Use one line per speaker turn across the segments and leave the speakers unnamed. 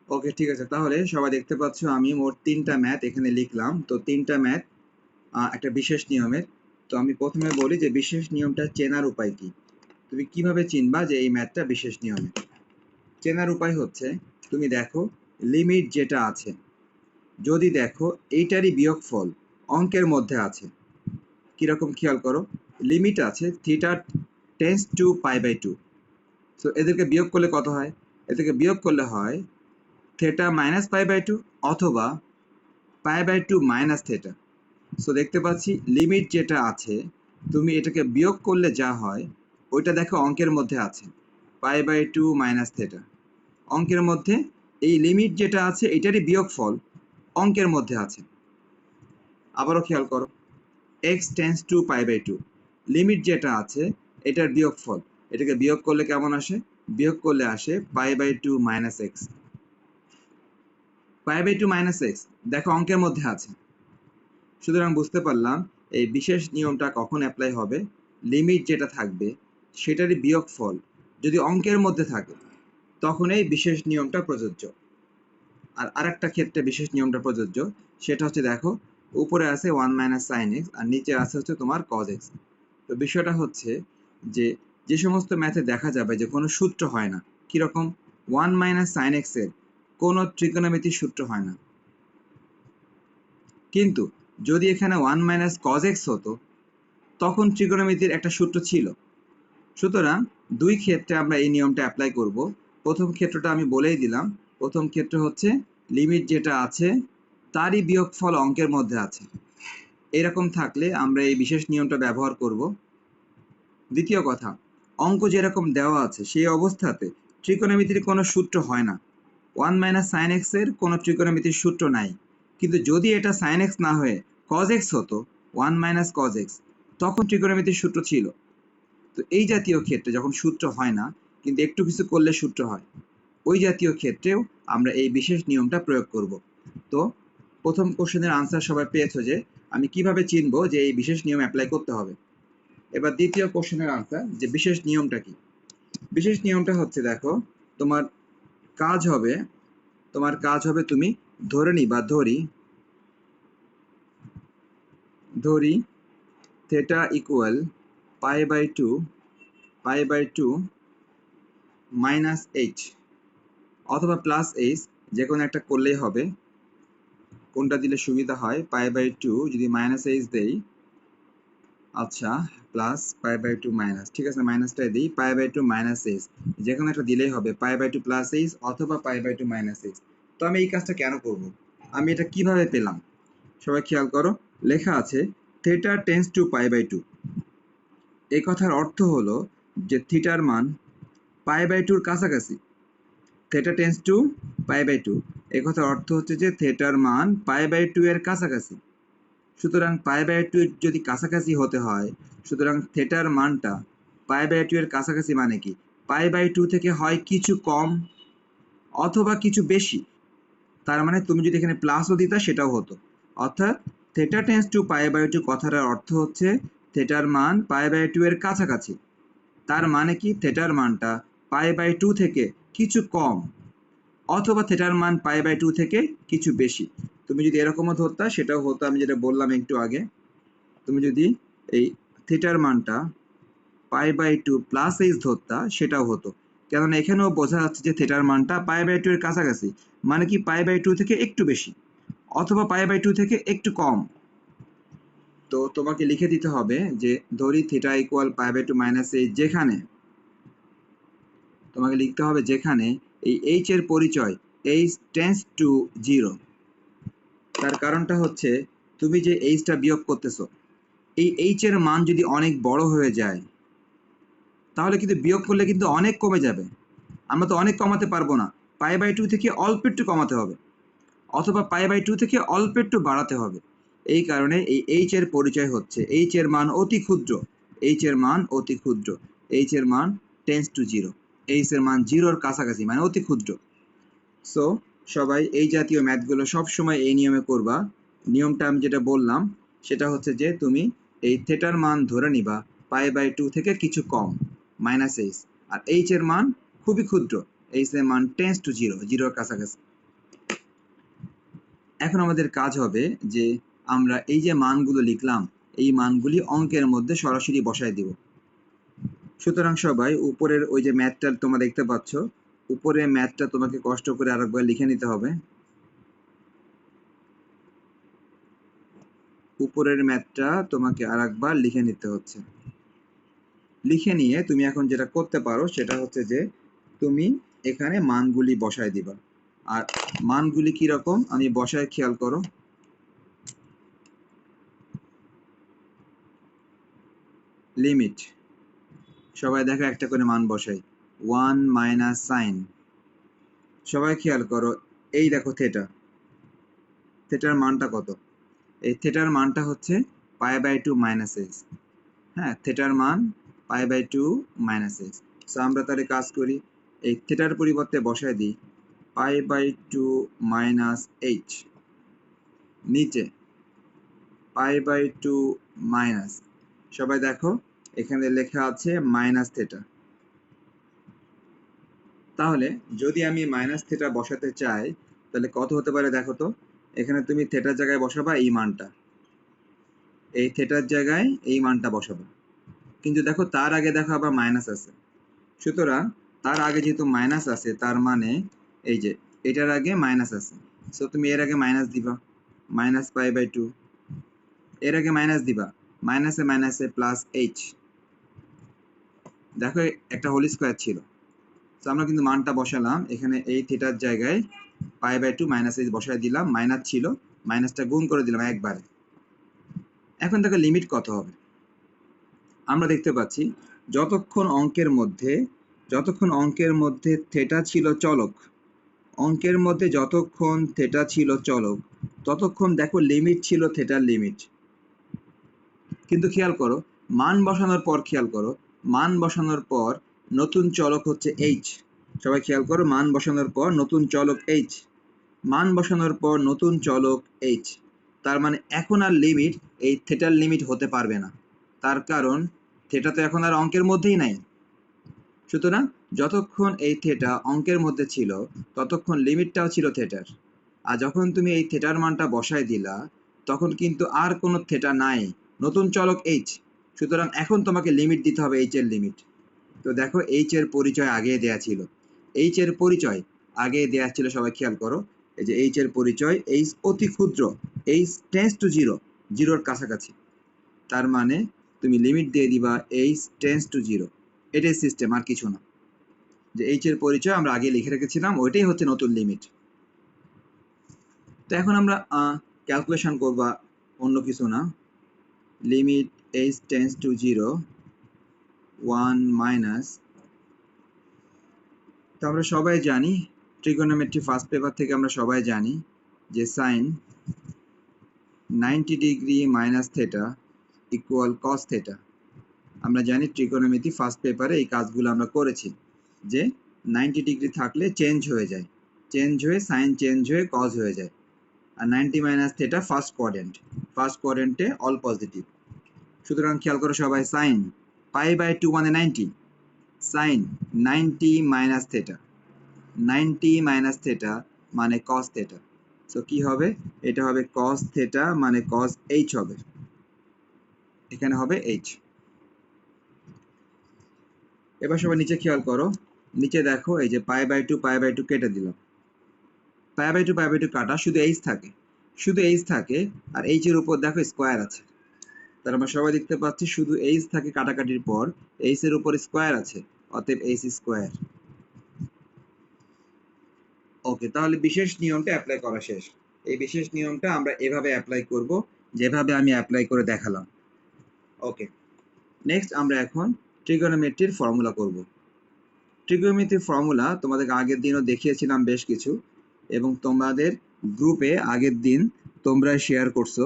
ওকে, ঠিক আছে। তাহলে সবাই দেখতে পাচ্ছ আমি মোট ৩টা ম্যাথ এখানে লিখলাম। তো ৩টা ম্যাথ একটা বিশেষ নিয়মের। তো আমি প্রথমে বলি যে বিশেষ নিয়মটা চেনার উপায় কি? তুমি কিভাবে চিনবা যে এই ম্যাথটা বিশেষ নিয়মের? চেনার উপায় হচ্ছে তুমি দেখো লিমিট যেটা আছে, যদি দেখো এইটারই বিয়োগফল অঙ্কের মধ্যে আছে, কিরকম খেয়াল করো, লিমিট আছে থিটা টেন্স টু π/2। সো এদেরকে বিয়োগ করলে কত হয়? এদেরকে বিয়োগ করলে হয় থিটা মাইনাস π/2 অথবা π/2 মাইনাস থিটা। সো দেখতে পাচ্ছি লিমিট যেটা আছে তুমি এটাকে বিয়োগ করলে যা হয় ওইটা দেখো অঙ্কের মধ্যে আছে π/2 মাইনাস থিটা। অঙ্কের মধ্যে এই লিমিট যেটা আছে এটারই বিয়োগফল অঙ্কের মধ্যে আছে। আবারও খেয়াল করো x টেন্স টু π/2, লিমিট যেটা আছে এটার বিয়োগফল, এটাকে বিয়োগ করলে কেমন আসে? বিয়োগ করলে আসে π/2 মাইনাস এক্স। π/2 মাইনাস এক্স দেখো অঙ্কের মধ্যে আছে। সুতরাং বুঝতে পারলাম এই বিশেষ নিয়মটা কখন অ্যাপ্লাই হবে, লিমিট যেটা থাকবে সেটারই বিয়োগফল যদি অঙ্কের মধ্যে থাকে তখন এই বিশেষ নিয়মটা প্রযোজ্য। আর আরেকটা ক্ষেত্রে বিশেষ নিয়মটা প্রযোজ্য, সেটা হচ্ছে দেখো উপরে আছে 1 মাইনাস সাইন এক্স আর নিচে আছে হচ্ছে তোমার কজ এক্স। তো বিষয়টা হচ্ছে যে যে সমস্ত ম্যাথে দেখা যাবে যে কোনো সূত্র হয় না, কিরকম 1 মাইনাস সাইন এক্স এর কোনো ত্রিকোণমিতির সূত্র হয় না, কিন্তু যদি এখানে 1 মাইনাস কজ এক্স হতো তখন ত্রিকোণমিতির একটা সূত্র ছিল। সুতরাং দুই ক্ষেত্রে আমরা এই নিয়মটা অ্যাপ্লাই করব। প্রথম ক্ষেত্রটা আমি বলেই দিলাম, প্রথম ক্ষেত্র হচ্ছে লিমিট যেটা আছে তারই বিয়োগফল অঙ্কের মধ্যে আছে, এরকম থাকলে আমরা এই বিশেষ নিয়মটা ব্যবহার করব। দ্বিতীয় কথা, অঙ্ক যেরকম দেওয়া আছে সেই অবস্থাতে ত্রিকোণমিতির কোনো সূত্র হয় না, 1 মাইনাস সাইন এক্স এর কোনো ত্রিকোণমিতির সূত্র নাই। কিন্তু যদি এটা সাইন এক্স না হয়ে কজ এক্স হতো, 1 মাইনাস কজ এক্স, তখন ত্রিকোণমিতির সূত্র ছিল। তো এই জাতীয় ক্ষেত্রে যখন সূত্র হয় না কিন্তু একটু কিছু করলে সূত্র হয়, ওই জাতীয় ক্ষেত্রেও আমরা এই বিশেষ নিয়মটা প্রয়োগ করব। তো প্রথম কোশ্চেনের আনসার সবাই পেয়েছো যে আমি কিভাবে চিনবো যে এই বিশেষ নিয়ম অ্যাপ্লাই করতে হবে। এবার দ্বিতীয় কোশ্চেনের আনসার যে বিশেষ নিয়মটা কি। বিশেষ নিয়মটা হচ্ছে দেখো তোমার কাজ হবে তুমি ধরে নিবা, ধরি থিটা ইকুয়াল π/2 মাইনাস এইচ অথবা প্লাস এইচ, যে কোনো একটা করলেই হবে। কোনটা দিলে সুবিধা হয়? π/2 যদি মাইনাস এইচ দেই, আচ্ছা প্লাস π/2 মাইনাস, ঠিক আছে মাইনাসটাই দিই, π/2 মাইনাস এইচ, যে কোনো একটা দিলেই হবে, π/2 প্লাস এইচ অথবা π/2 মাইনাস এইচ। তো আমি এই কাজটা কেন করব? আমি এটা কিভাবে পেলাম? সবাই খেয়াল করো, লেখা আছে থিটা টেন্স টু π/2। এই কথার অর্থ হলো যে থিটার মান π/2 কাছাকাছি, থিটা টেন্স টু π/2, এই কথার অর্থ হচ্ছে যে থিটার মান π/2 এর কাছাকাছি। সুতরাং π/2 যদি কাছাকাছি হতে হয়, সুতরাং থিটার মানটা π/2 এর কাছাকাছি মানে কি? π/2 থেকে হয় কিছু কম অথবা কিছু বেশি। তার মানে তুমি যদি এখানে প্লাসও দিতা সেটাও হতো। অর্থাৎ থিটা টেন্স টু π/2 কথাটার অর্থ হচ্ছে থিটার মান π/2 এর কাছাকাছি। তার মানে কি? থিটার মানটা π/2 থেকে কিছু কম অথবা থিটার মান π/2 থেকে কিছু বেশি। তুমি যদি এরকমও ধরতা সেটাও হতো, আমি যেটা বললাম একটু আগে। তুমি যদি এই থিটার মানটা π/2 প্লাস এইচ ধরতা সেটাও হতো, কেননা এখানেও বোঝা যাচ্ছে যে থিটার মানটা π/2 এর কাছাকাছি, মানে কি π/2 থেকে একটু বেশি অথবা π/2 থেকে একটু কম। তো তোমাকে লিখে দিতে হবে যে ধরি থিটা ইকুয়াল π/2 মাইনাস এইচ, যেখানে তোমাকে লিখতে হবে যেখানে এই এইচ এর পরিচয় এইচ টেন্স টু 0। তার কারণটা হচ্ছে তুমি যে এইচটা বিয়োগ করতেছো, এই এইচ এর মান যদি অনেক বড় হয়ে যায় তাহলে কিন্তু বিয়োগ করলে কিন্তু অনেক কমে যাবে। আমরা তো অনেক কমাতে পারবো না, π/2 থেকে অল্প একটু কমাতে হবে অথবা π/2 থেকে অল্প একটু বাড়াতে হবে। এই কারণে এই এইচ এর পরিচয় হচ্ছে এইচ এর মান অতি ক্ষুদ্র, এইচ এর মান অতি ক্ষুদ্র, এইচ এর মান টেন্স টু 0, এইচ এর মান 0 এর কাছাকাছি মানে অতি ক্ষুদ্র। সো সবাই এই জাতীয় ম্যাথগুলো সবসময় এই নিয়মে করবা। নিয়মটা আমি যেটা বললাম সেটা হচ্ছে যে তুমি এই থিটার মান ধরে নিবা π/2 থেকে কিছু কম মাইনাস এইচ, আর এইচ এর মান খুবই ক্ষুদ্র, এইচ এর মান টেন্স টু 0, 0 এর কাছাকাছি। এখন আমাদের কাজ হবে যে আমরা এই যে মানগুলো লিখলাম এই মানগুলি অঙ্কের মধ্যে সরাসরি বসায় দিব। সুতরাং সবাই উপরের ওই যে ম্যাথটা তোমরা দেখতে পাচ্ছ, উপরের ম্যাথটা তোমাকে কষ্ট করে আরেকবার লিখে নিতে হবে। উপরের ম্যাথটা তোমাকে আরেকবার লিখে নিতে হচ্ছে। লিখে নিয়ে তুমি এখন যেটা করতে পারো সেটা হচ্ছে যে তুমি এখানে মানগুলি বসায় দিবা। আর মানগুলি কি রকম আমি বসায় খেয়াল করো। লিমিট, সবাই দেখো একটা করে মান বসাই। 1 মাইনাস সাইন, সবাই খেয়াল করো এই দেখো থেটা, থেটার মানটা কত? এই থেটার মানটা হচ্ছে π/2 মাইনাস এক্স। হ্যাঁ, থেটার মান π/2 মাইনাস এক্স। সো আমরা তাহলে কাজ করি, এই থেটার পরিবর্তে বসায় দিই π/2 মাইনাস এইচ, নিচে π/2 মাইনাস, সবাই দেখো এখানে লেখা আছে মাইনাস থেটা। তাহলে যদি আমি মাইনাস থেটা বসাতে চাই তাহলে কত হতে পারে দেখো তো। এখানে তুমি থেটার জায়গায় বসাবা এই মানটা, এই থেটার জায়গায় এই মানটা বসাবা, কিন্তু দেখো তার আগে দেখো আবার মাইনাস আছে। সুতরাং তার আগে যেহেতু মাইনাস আছে তার মানে এই যে এটার আগে মাইনাস আছে, সো তুমি এর আগে মাইনাস দিবা মাইনাস π/2, এর আগে মাইনাস দিবা মাইনাসে মাইনাসে প্লাস এইচ। দেখো একটা হোল স্কোয়ার ছিল, তো আমরা কিন্তু মানটা বসালাম এখানে এই থিটার জায়গায় π/2 মাইনাস এইচ বসায় দিলাম, মাইনাস ছিল মাইনাসটা গুণ করে দিলাম একবারে। এখন দেখো লিমিট কত হবে। আমরা দেখতে পাচ্ছি যতক্ষণ অঙ্কের মধ্যে থেটা ছিল চলক, অঙ্কের মধ্যে যতক্ষণ থেটা ছিল চলক ততক্ষণ দেখো লিমিট ছিল থেটার লিমিট। কিন্তু খেয়াল করো মান বসানোর পর, খেয়াল করো মান বসানোর পর নতুন চলক হচ্ছে এইচ। সবাই খেয়াল করো মান বসানোর পর নতুন চলক এইচ, মান বসানোর পর নতুন চলক এইচ। তার মানে এখন আর লিমিট এই থেটার লিমিট হতে পারবে না, তার কারণ থেটা তো এখন আর অঙ্কের মধ্যেই নাই। সুতরাং যতক্ষণ এই থেটা অঙ্কের মধ্যে ছিল ততক্ষণ লিমিটটাও ছিল থেটার। আর যখন তুমি এই থেটার মানটা বসায় দিলা তখন কিন্তু আর কোনো থেটা নাই, নতুন চলক এইচ। সুতরাং এখন তোমাকে লিমিট দিতে হবে এইচ এর লিমিট। তো দেখো এইচ এর পরিচয় আগে দেয়া ছিল, এইচ এর পরিচয় আগে দেয়া ছিল, সবাই খেয়াল করো এই যে এইচ এর পরিচয়, এইচ অতি ক্ষুদ্র, এইচ টেন্ডস টু জিরো, জিরোর কাছাকাছি। তার মানে তুমি লিমিট দিয়ে দিবা এইচ টেন্ডস টু জিরো, এটাই সিস্টেম আর কিছু না। যে এইচ এর পরিচয় আমরা আগে লিখে রেখেছিলাম, ওইটাই হচ্ছে নতুন লিমিট। তো এখন আমরা ক্যালকুলেশন করবা অন্য কিছু না, limit H tends to zero 1 minus, তো আমরা সবাই জানি ট্রিগোনোমেট্রি ফার্স্ট পেপার থেকে আমরা সবাই জানি যে sine 90 degree minus theta equal cos theta. আমরা জানি ট্রিগোনোমেট্রি ফার্স্ট পেপারে এই কাজগুলো আমরা করেছি যে 90 ডিগ্রি থাকলে চেঞ্জ হয়ে যায়, চেঞ্জ হয়ে সাইন চেঞ্জ হয়ে কজ হয়ে যায়। আর 90 মাইনাস থেটা ফার্স্ট কোয়াড্রেন্টে অল পজিটিভ। সুতরাং খেয়াল করো সবাই সাইন π/2 মানে 90, sine 90 minus theta, 90 minus theta মানে কস থেটা। সো কি হবে, এটা হবে কস থেটা মানে কস এইচ হবে, এখানে হবে এইচ। এবার সবাই নিচে খেয়াল করো, নিচে দেখো এই যে π/2 কেটে দিলাম, π/2 কাটা, শুধু এইচ থাকে, শুধু এইচ থাকে। আর এইচ এর উপর দেখো স্কোয়ার আছে, তার আমরা সবাই দেখতে পাচ্ছি শুধু এইচ থাকে কাটাকাটির পর, এইচ এর উপর স্কোয়ার আছে, অতএব এইচ স্কোয়ার। ওকে, তাহলে বিশেষ নিয়মটা অ্যাপ্লাই করা শেষ। এই বিশেষ নিয়মটা আমরা এভাবে অ্যাপ্লাই করব যেভাবে আমি অ্যাপ্লাই করে দেখালাম। ওকে, নেক্সট আমরা এখন ট্রিগোনোমেট্রির ফর্মুলা করব। ট্রিগোনোমেট্রির ফর্মুলা তোমাদেরকে আগের দিনও দেখিয়েছিলাম বেশ কিছু, এবং তোমাদের গ্রুপে আগের দিন তোমরা শেয়ার করছো।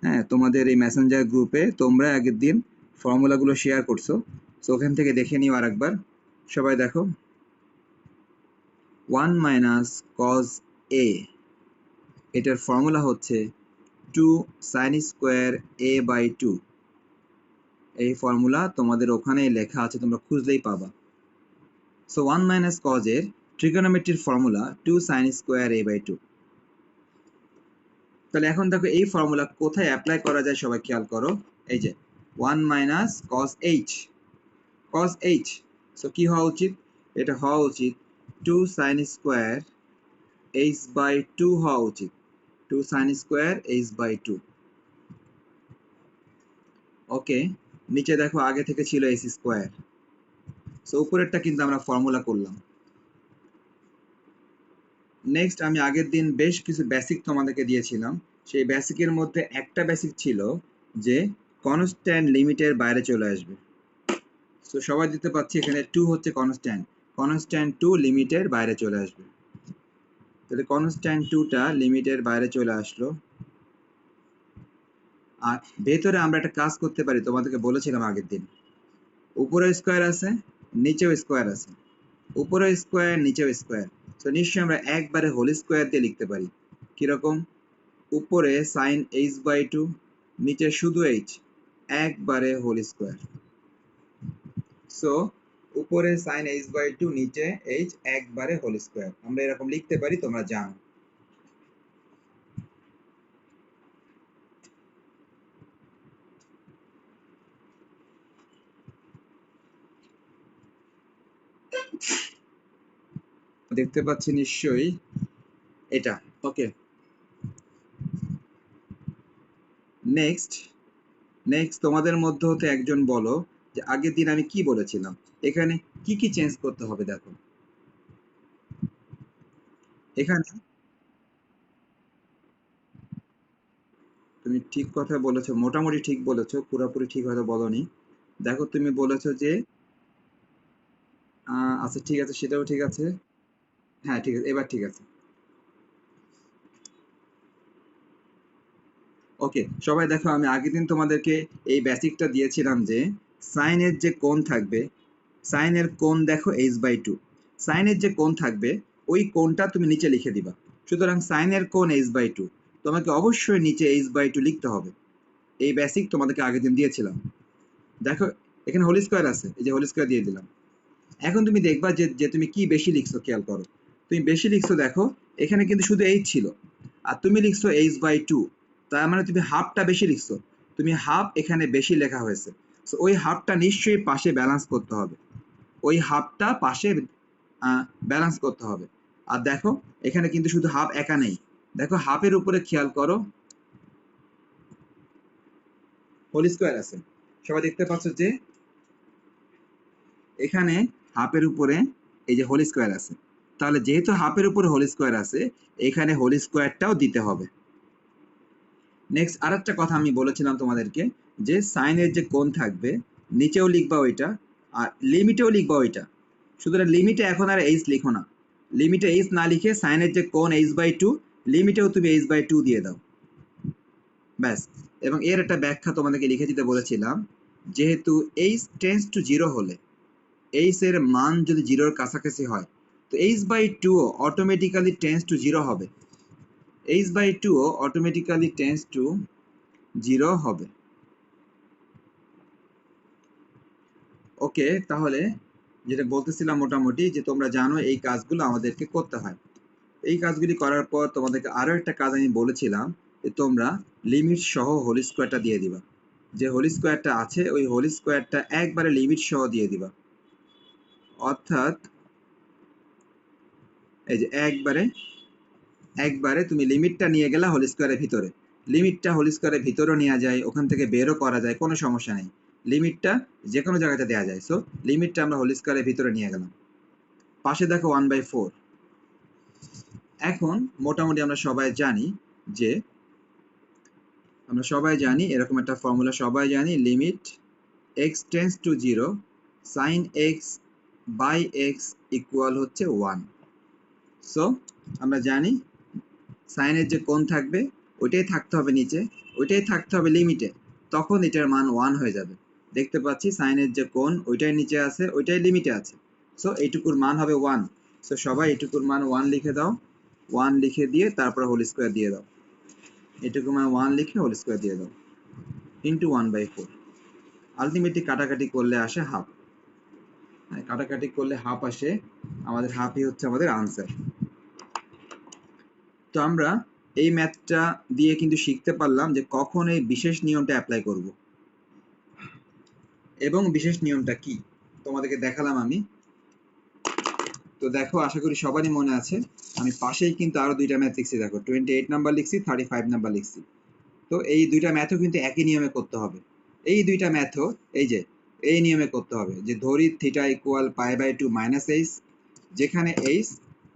হ্যাঁ, তোমাদের এই মেসেঞ্জার গ্রুপে তোমরা আগের দিন ফর্মুলাগুলো শেয়ার করছো, তো ওখান থেকে দেখে নিও আরেকবার। সবাই দেখো 1 মাইনাস কজ এ, এটার ফর্মুলা হচ্ছে 2 সাইন স্কোয়ার a/2। এই ফর্মুলা তোমাদের ওখানে লেখা আছে, তোমরা খুঁজলেই পাবা। সো 1 মাইনাস কজ এর ট্রিগোনোমেট্রির ফর্মুলা 2 সাইন স্কোয়ার a/2। তাহলে এখন দেখো এই ফর্মুলা কোথায় অ্যাপ্লাই করা যায় সবাই খেয়াল করো। এই যে 1 minus cos h, cos h, so কি হওয়া উচিত, এটা হওয়া উচিত 2 sin স্কয়ার h বাই 2 হওয়া উচিত, 2 sin স্কয়ার h বাই 2। ওকে, নিচে দেখো আগে থেকে ছিল h স্কয়ার, সো উপরেরটা কিন্তু আমরা ফর্মুলা করলাম। নেক্সট আমি আগের দিন বেশ কিছু বেসিক তোমাদেরকে দিয়েছিলাম, সেই বেসিকের মধ্যে একটা বেসিক ছিল যে কনস্ট্যান্ট লিমিটের বাইরে চলে আসবে। সো সবাই দিতে পাচ্ছি এখানে 2 হচ্ছে কনস্ট্যান্ট, কনস্ট্যান্ট 2 লিমিটের বাইরে চলে আসবে। তাহলে কনস্ট্যান্ট 2টা লিমিটের বাইরে চলে আসলো। আর ভেতরে আমরা একটা কাজ করতে পারি, তোমাদেরকে বলেছিলাম আগের দিন, উপরে স্কোয়ার আছে নিচেও স্কোয়ার আছে, উপরে স্কোয়ার নিচেও স্কোয়ার, তো নিশ্চয়ই আমরা একবারে হোল স্কোয়ার দিয়ে লিখতে পারি। কিরকম, উপরে সাইন এইচ বাই 2, নিচে শুধু এইচ, একবারে হোল স্কোয়ার। সো উপরে সাইন এইচ বাই 2, নিচে এইচ, একবারে হোল স্কোয়ার, আমরা এরকম লিখতে পারি, তোমরা জানো। দেখতে পাচ্ছি নিশ্চয়ই এটা। ওকে, নেক্সট তোমাদের মধ্যে হতে একজন বলো যে আগের দিন আমি কি বলেছিলাম, এখানে কি কি চেঞ্জ করতে হবে। দেখো এখানে তুমি ঠিক কথা বলেছো, মোটামুটি ঠিক বলেছো, পুরোপুরি ঠিক হয়তো বলনি। দেখো তুমি বলেছো যে আচ্ছা ঠিক আছে, সেটাও ঠিক আছে, হ্যাঁ ঠিক আছে, এবার ঠিক আছে। ওকে, সবাই দেখো আমি আগের দিন তোমাদেরকে এই বেসিকটা দিয়েছিলাম যে সাইনের যে কোণ থাকবে, সাইনের কোণ দেখো এইচ বাই 2, সাইনের যে কোণ থাকবে ওই কোণটা তুমি নিচে লিখে দিবা। সুতরাং সাইনের কোণ এইচ বাই 2, তোমাকে অবশ্যই নিচে এইচ বাই 2 লিখতে হবে। এই বেসিক তোমাদেরকে আগের দিন দিয়েছিলাম। দেখো এখানে হোল স্কোয়ার আছে, এই যে হোল স্কোয়ার দিয়ে দিলাম। এখন তুমি দেখবা যে যে তুমি কি বেশি লিখছো, খেয়াল করো, তুমি বেশি লিখছো, দেখো এখানে কিন্তু শুধু এইচ ছিল, আর তুমি লিখছো এইচ বাই 2, তার মানে তুমি হাফটা বেশি লিখছো, তুমি হাফ এখানে বেশি লেখা হয়েছে। সো ওই হাফটা নিশ্চয়ই পাশে ব্যালেন্স করতে হবে, ওই হাফটা পাশে ব্যালেন্স করতে হবে। আর দেখো এখানে কিন্তু শুধু হাফ একা নেই, দেখো হাফের উপরে খেয়াল করো হোল স্কোয়ার আছে। সবাই দেখতে পাচ্ছ যে এখানে হাফের উপরে এই যে হোল স্কোয়ার আছে, তাহলে যেহেতু হাফের উপরে হোল স্কোয়ার আছে, এখানে হোল স্কোয়ারটাও দিতে হবে। নেক্সট আরেকটা কথা আমি বলেছিলাম তোমাদেরকে যে সাইনের যে কোণ থাকবে নিচেও লিখবা ওইটা, আর লিমিটেও লিখবা ওইটা। সুতরাং লিমিটে এখন আর এইচ লিখো না, লিমিটে এইচ না লিখে সাইনের যে কোণ এইচ বাই 2, লিমিটেও তুমি এইচ বাই 2 দিয়ে দাও, ব্যাস। এবং এর একটা ব্যাখ্যা তোমাদেরকে লিখে দিতে বলেছিলাম, যেহেতু এইচ টেন্স টু জিরো হলে, এইচ এর মান যদি জিরোর কাছাকাছি হয়, তো H by 2 automatically tends to zero হবে, H by 2 automatically tends to zero হবে। ওকে, তাহলে যেটা বলতেছিলাম মোটামুটি যে তোমরা জানো এই কাজগুলো আমাদেরকে করতে হয়। এই কাজগুলি করার পর তোমাদেরকে আরো একটা কাজ আমি বলেছিলাম যে তোমরা লিমিট সহ হোল স্কোয়ারটা দিয়ে দিবা, যে হোল স্কোয়ারটা আছে ওই হোল স্কোয়ারটা একবারে লিমিট সহ দিয়ে দিবা। অর্থাৎ এই যে একবারে একবারে তুমি লিমিটটা নিয়ে গেলা হোল স্কোয়ারের ভিতরে, লিমিটটা হোল স্কোয়ারের ভিতরেও নেওয়া যায়, ওখান থেকে বেরও করা যায়, কোনো সমস্যা নেই, লিমিটটা যে কোনো জায়গাতে দেওয়া যায়। সো লিমিটটা আমরা হোল স্কোয়ারের ভিতরে নিয়ে গেলাম। পাশে দেখো 1/4। এখন মোটামুটি আমরা সবাই জানি যে এরকম একটা ফর্মুলা সবাই জানি, limit x tends to 0 sin x by x equal হচ্ছে 1। সো আমরা জানি সাইনের যে কোণ থাকবে ওইটাই থাকতে হবে নিচে, ওইটাই থাকতে হবে লিমিটে, তখন এটার মান 1 হয়ে যাবে। দেখতে পাচ্ছি সাইনের যে কোণ ওইটাই নিচে আছে, ওইটাই লিমিটে আছে, সো এইটুকুর মান হবে 1। সো সবাই এটুকুর মান 1 লিখে দাও, 1 লিখে দিয়ে তারপর হোল স্কোয়ার দিয়ে দাও, এটুকুর মান 1 লিখে হোল স্কোয়ার দিয়ে দাও, ইন্টু 1/4। আলটিমেটলি কাটাকাটি করলে আসে হাফ, কাটাকাটি করলে হাফ আসে, আমাদের হাফই হচ্ছে আমাদের আনসার। তো আমরা এই ম্যাথটা দিয়ে কিন্তু শিখতে পারলাম যে কখন এই বিশেষ নিয়মটা অ্যাপ্লাই করব এবং বিশেষ নিয়মটা কি তোমাদেরকে দেখালাম আমি। তো দেখো, আশা করি সবারই মনে আছে, আমি পাশেই কিন্তু আরো দুইটা ম্যাথ লিখছি। দেখো 28 নাম্বার লিখছি, 35 নাম্বার লিখছি। তো এই দুইটা ম্যাথও কিন্তু একই নিয়মে করতে হবে। এই দুইটা ম্যাথও এই নিয়মে করতে হবে যে ধরি থিটা ইকুয়াল π/2 - h,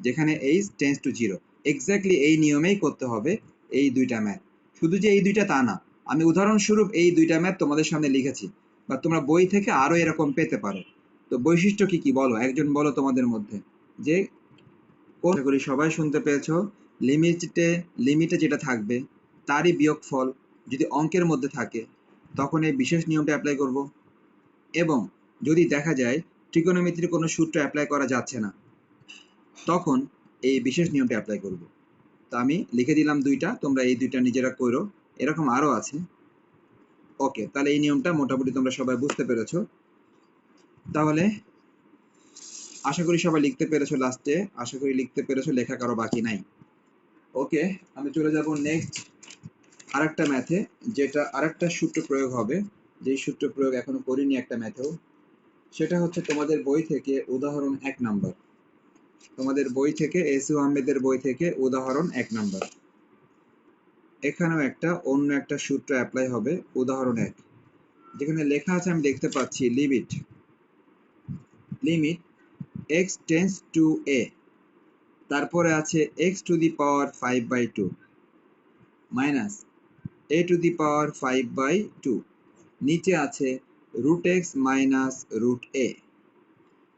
যেখানে h টেন্ডস টু 0। এক্স্যাক্টলি এই নিয়মেই করতে হবে এই দুইটা ম্যাথ। শুধু যে এই দুইটা তা না, আমি উদাহরণস্বরূপ এই দুইটা ম্যাথ তোমাদের সামনে লিখেছি, বা তোমরা বই থেকে আরো এরকম পেতে পারো। তো বৈশিষ্ট্য কি কি বলো, একজন বলো তোমাদের মধ্যে যে কোন। আশা করি সবাই শুনতে পেয়েছো। লিমিটে যেটা থাকবে তারই বিয়োগফল যদি অঙ্কের মধ্যে থাকে তখন এই বিশেষ নিয়মটা অ্যাপ্লাই করব। এবং যদি দেখা যায় ট্রিগোনোমেট্রির কোনো সূত্র অ্যাপ্লাই করা যাচ্ছে না, তখন এই বিশেষ নিয়মটা অ্যাপ্লাই করব। তো আমি লিখে দিলাম দুইটা, তোমরা এই দুইটা নিজেরা করো। এরকম আরো আছে। ওকে, তাহলে এই নিয়মটা মোটামুটি তোমরা সবাই বুঝতে পেরেছো। তাহলে আশা করি সবাই লিখতে পেরেছো, লাস্টে আশা করি লিখতে পেরেছো, লেখা কারো বাকি নাই। ওকে, আমি চলে যাব নেক্সট আরেকটা ম্যাথে, যেটা আরেকটা সূত্র প্রয়োগ হবে, যেই সূত্র প্রয়োগ এখনো করিনি একটা ম্যাথেও। সেটা হচ্ছে তোমাদের বই থেকে উদাহরণ 1 নাম্বার, তোমাদের বই থেকে এসইউ আহমেদের বই থেকে উদাহরণ 1 নাম্বার। এখানেও অন্য একটা সূত্র অ্যাপ্লাই হবে, উদাহরণ 1, যেখানে লেখা আছে, আমি দেখতে পাচ্ছি limit x tends to a, তারপরে আছে x to the power 5/2 minus a to the power 5/2, নিচে আছে √x minus √a,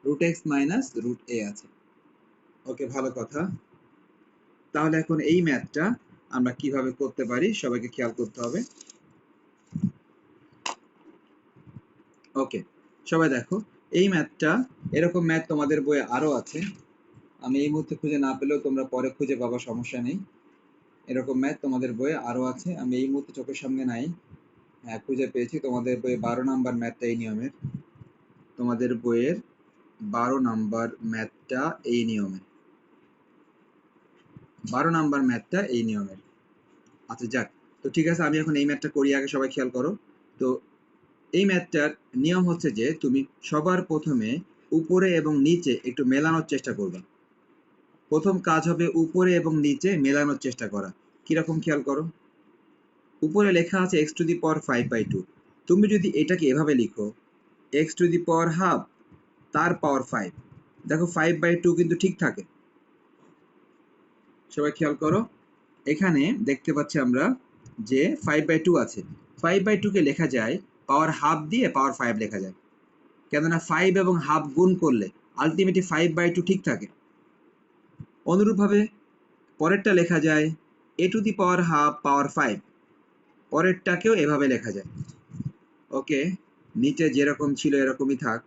√x minus √a আছে। ওকে, ভালো কথা। তাহলে এখন এই ম্যাথটা আমরা কিভাবে করতে পারি সবাইকে খেয়াল করতে হবে। ওকে, সবাই দেখো, এই ম্যাথটা, এরকম ম্যাথ তোমাদের বইয়ে আরো আছে। আমি এই মুহূর্তে খুঁজে না পেলেও তোমরা পরে খুঁজে পাবা, সমস্যা নেই। এরকম ম্যাথ তোমাদের বইয়ে আরো আছে, আমি এই মুহূর্তে চোখের সামনে নাই। হ্যাঁ, খুঁজে পেয়েছি, তোমাদের বইয়ে 12 নাম্বার ম্যাথটা এই নিয়মের। তোমাদের বইয়ের 12 নাম্বার ম্যাথটা এই নিয়মের। 12 নাম্বার ম্যাথটা এই নিয়মের। আচ্ছা, যাক, তো ঠিক আছে, আমি এখন এই ম্যাথটা করি, আগে সবাই খেয়াল করো। তো এই ম্যাথটার নিয়ম হচ্ছে যে তুমি সবার প্রথমে উপরে এবং নিচে একটু মেলানোর চেষ্টা করবে। প্রথম কাজ হবে উপরে এবং নিচে মেলানোর চেষ্টা করা। কিরকম খেয়াল করো, উপরে লেখা আছে x টু দি পাওয়ার 5/2। তুমি যদি এটাকে এভাবে লিখো x to the power half তার পাওয়ার 5, দেখো 5/2 কিন্তু ঠিক থাকে। সবাই খেয়াল করো, এখানে দেখতে পাচ্ছি আমরা যে 5/2 আছে। 5/2 কে লেখা যায় পাওয়ার হাফ দিয়ে পাওয়ার 5 লেখা যায়, কেননা 5 এবং হাফ গুণ করলে আলটিমেটলি 5/2 ঠিক থাকে। অনুরূপভাবে পরেরটা লেখা যায় a to the power half পাওয়ার 5, পরেরটাকেও এভাবে লেখা যায়। ওকে, নিচে যেরকম ছিল এরকমই থাক।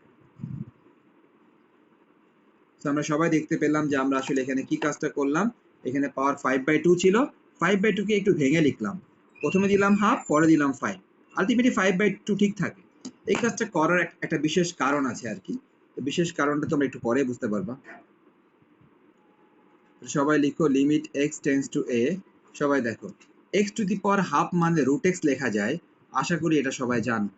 তো আমরা সবাই দেখতে পেলাম যে আমরা আসলে এখানে কি কাজটা করলাম। এখানে পাওয়ার 5/2 ছিল, 5/2 কে একটু ভেঙে লিখলাম, প্রথমে দিলাম হাফ, পরে দিলাম 5, আলটিমেটলি 5/2 ঠিক থাকে। এই কাজটা করার একটা বিশেষ কারণ আছে আর কি, তো বিশেষ কারণটা তোমরা একটু পরে বুঝতে পারবা। সবাই লিখো limit x tends to a। সবাই দেখো, x to the power half মানে √x লেখা যায়, আশা করি এটা সবাই জানো।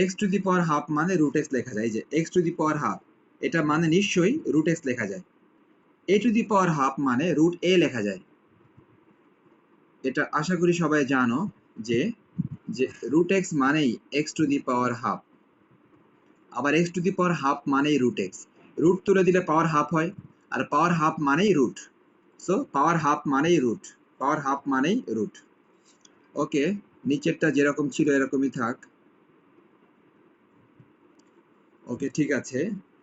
x to the power half মানে √x লেখা যায়, এই যে x to the power half, এটা মানে নিশ্চয়ই √x লেখা যায়। a to the power half মানে √a লেখা যায়, এটা আশা করি সবাই জানো যে √x মানেই x to the power half. আবার x to the power half মানেই √x, রুট তুলে দিলে পাওয়ার হাফ হয়, আর পাওয়ার হাফ মানেই রুট। সো পাওয়ার হাফ মানেই রুট, পাওয়ার হাফ মানেই রুট। ওকে, নিচেরটা যেরকম ছিল এরকমই থাক। ওকে, ঠিক আছে,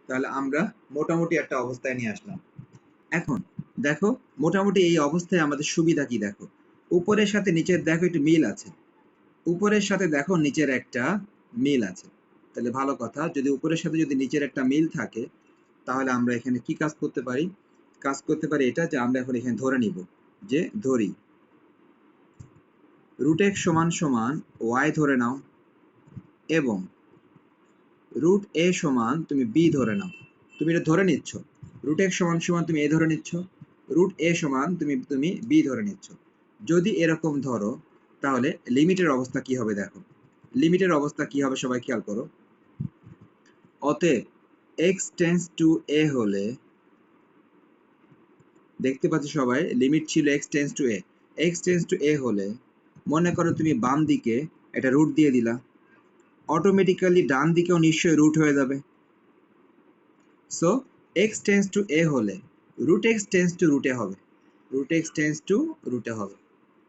তাহলে আমরা মোটামুটি একটা অবস্থায় নিয়ে আসলাম। এখন দেখো, মোটামুটি এই অবস্থায় আমাদের সুবিধা কি দেখো, উপরের সাথে নিচের দেখো একটু মিল আছে, উপরের সাথে দেখো নিচের একটা মিল আছে। তাহলে ভালো কথা, যদি উপরের সাথে যদি নিচের একটা মিল থাকে, তাহলে আমরা এখানে কি কাজ করতে পারি, কাজ করতে পারি এটা যে আমরা এখন এখানে ধরে নিব, যে ধরি √x সমান সমান y ধরে নাও, এবং √a সমান তুমি b ধরে নাও। তুমি এটা ধরে নিচ্ছ, রুট এক্স সমান সমান তুমি এ ধরে নিচ্ছ, রুট এ সমান তুমি বি ধরে নিচ্ছ। যদি এরকম ধরো তাহলে লিমিটের অবস্থা কি হবে দেখো। লিমিটের অবস্থা কি হবে সবাই খেয়াল করো। অতএব এক্স টেন্স টু এ হলে, দেখতে পাচ্ছ সবাই লিমিট ছিল x tends to a. X tends to a হলে মনে করো তুমি বাম দিকে একটা রুট দিয়ে দিলা, অটোমেটিক্যালি ডান দিকেও নিশ্চয়ই রুট হয়ে যাবে। So x tends to a হলে রুট এক্স টেন্স টু রুটে হবে, রুট এক্স টেন্স টু রুটে হবে।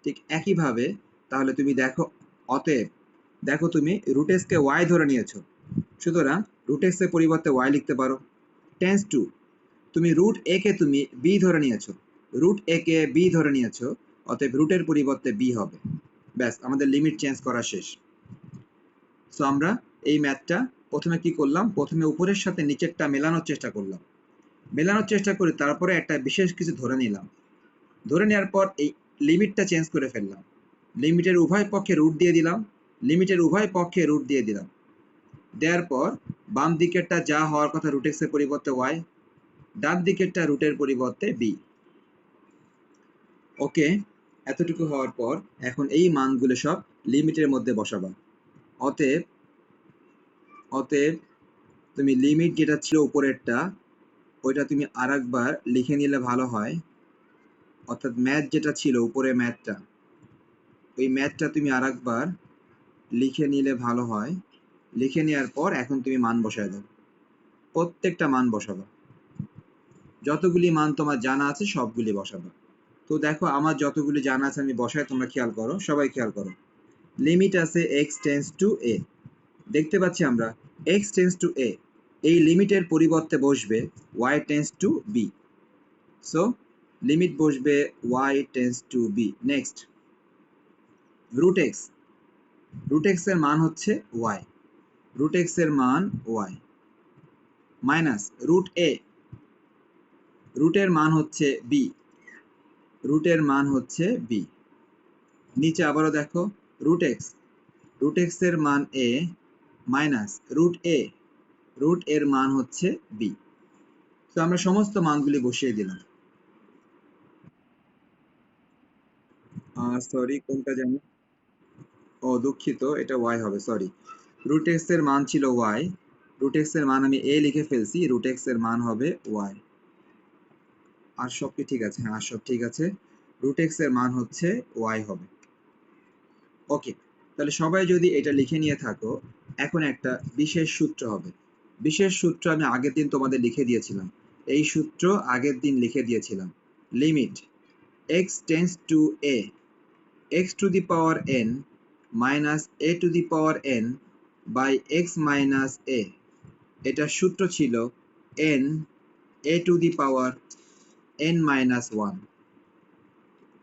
ঠিক একইভাবে তাহলে তুমি দেখো, অতএব দেখো তুমি রুট এক্সকে ওয়াই ধরে নিয়েছো, সুতরাং রুট এক্সের পরিবর্তে ওয়াই লিখতে পারো। টেন্স টু তুমি রুট এ কে তুমি বি ধরে নিয়েছো, রুট এ কে বি ধরে নিয়েছো, অতএব রুটের পরিবর্তে বি হবে। ব্যাস, আমাদের লিমিট চেঞ্জ করা শেষ। সো আমরা এই ম্যাথটা প্রথমে কি করলাম, প্রথমে উপরের সাথে নিচেরটা মেলানোর চেষ্টা করলাম, মেলানোর চেষ্টা করে তারপরে একটা বিশেষ কিছু ধরে নিলাম, ধরে নেওয়ার পর এই লিমিটটা চেঞ্জ করে ফেললাম, লিমিটের উভয় পক্ষে রুট দিয়ে দিলাম, লিমিটের উভয় পক্ষে রুট দিয়ে দিলাম, দেওয়ার পর বাম দিকেরটা যা হওয়ার কথা রুট এক্স এর পরিবর্তে ওয়াই, ডান দিকেরটা রুটের পরিবর্তে বি। ওকে, এতটুকু হওয়ার পর এখন এই মানগুলো সব লিমিটের মধ্যে বসাবা। অতএব অতএব তুমি লিমিট যেটা ছিল উপরেরটা ওইটা তুমি আরেকবার লিখে নিলে ভালো হয়, অর্থাৎ ম্যাথ যেটা ছিল উপরে ম্যাথটা, ওই ম্যাথটা তুমি আরেকবার লিখে নিলে ভালো হয়। লিখে নেওয়ার পর এখন তুমি মান বসায় দাও, প্রত্যেকটা মান বসাবা, যতগুলি মান তোমার জানা আছে সবগুলি বসাবা। তো দেখো আমার যতগুলি জানা আছে আমি বসাই, তোমরা খেয়াল করো, সবাই খেয়াল করো। লিমিট আছে এক্স টেন্স টু এ, দেখতে পাচ্ছি আমরা এক্স টেন্স টু এ, এই লিমিটের পরিবর্তে বসবে y tends to b. So limit বসবে y tends to b. Next root x, root x এর মান হচ্ছে ওয়াই, রুট এক্স এর মান ওয়াই মাইনাস রুট এ, রুটের মান হচ্ছে বি, রুটের মান হচ্ছে বি। নিচে আবারও দেখো রুট এক্স, রুট এক্স এর মান এ মাইনাস রুট এ, রুট এর মান হচ্ছে বি। তো আমরা সমস্ত মানগুলি বসিয়ে দিলাম। সরি কোনটা জানি, ও দুঃখিত, এটা ওয়াই হবে, সরি। রুট এক্স এর মান ছিল ওয়াই, রুট এক্স এর মান আমি এ লিখে ফেলছি, রুট এক্স এর মান হবে ওয়াই। আর সব কি ঠিক আছে? হ্যাঁ, আর সব ঠিক আছে। রুট এক্স এর মান হচ্ছে ওয়াই হবে। ওকে, তাহলে সবাই যদি এটা লিখে নিয়ে থাকো, এখন একটা বিশেষ সূত্র হবে। বিশেষ সূত্র আমি আগের দিন তোমাদের লিখে দিয়েছিলাম, এই সূত্র আগের দিন লিখে দিয়েছিলাম। Limit x tends to A, x to the power n minus a to the power n by x minus a, এটার সূত্র ছিল n a to the power n minus 1।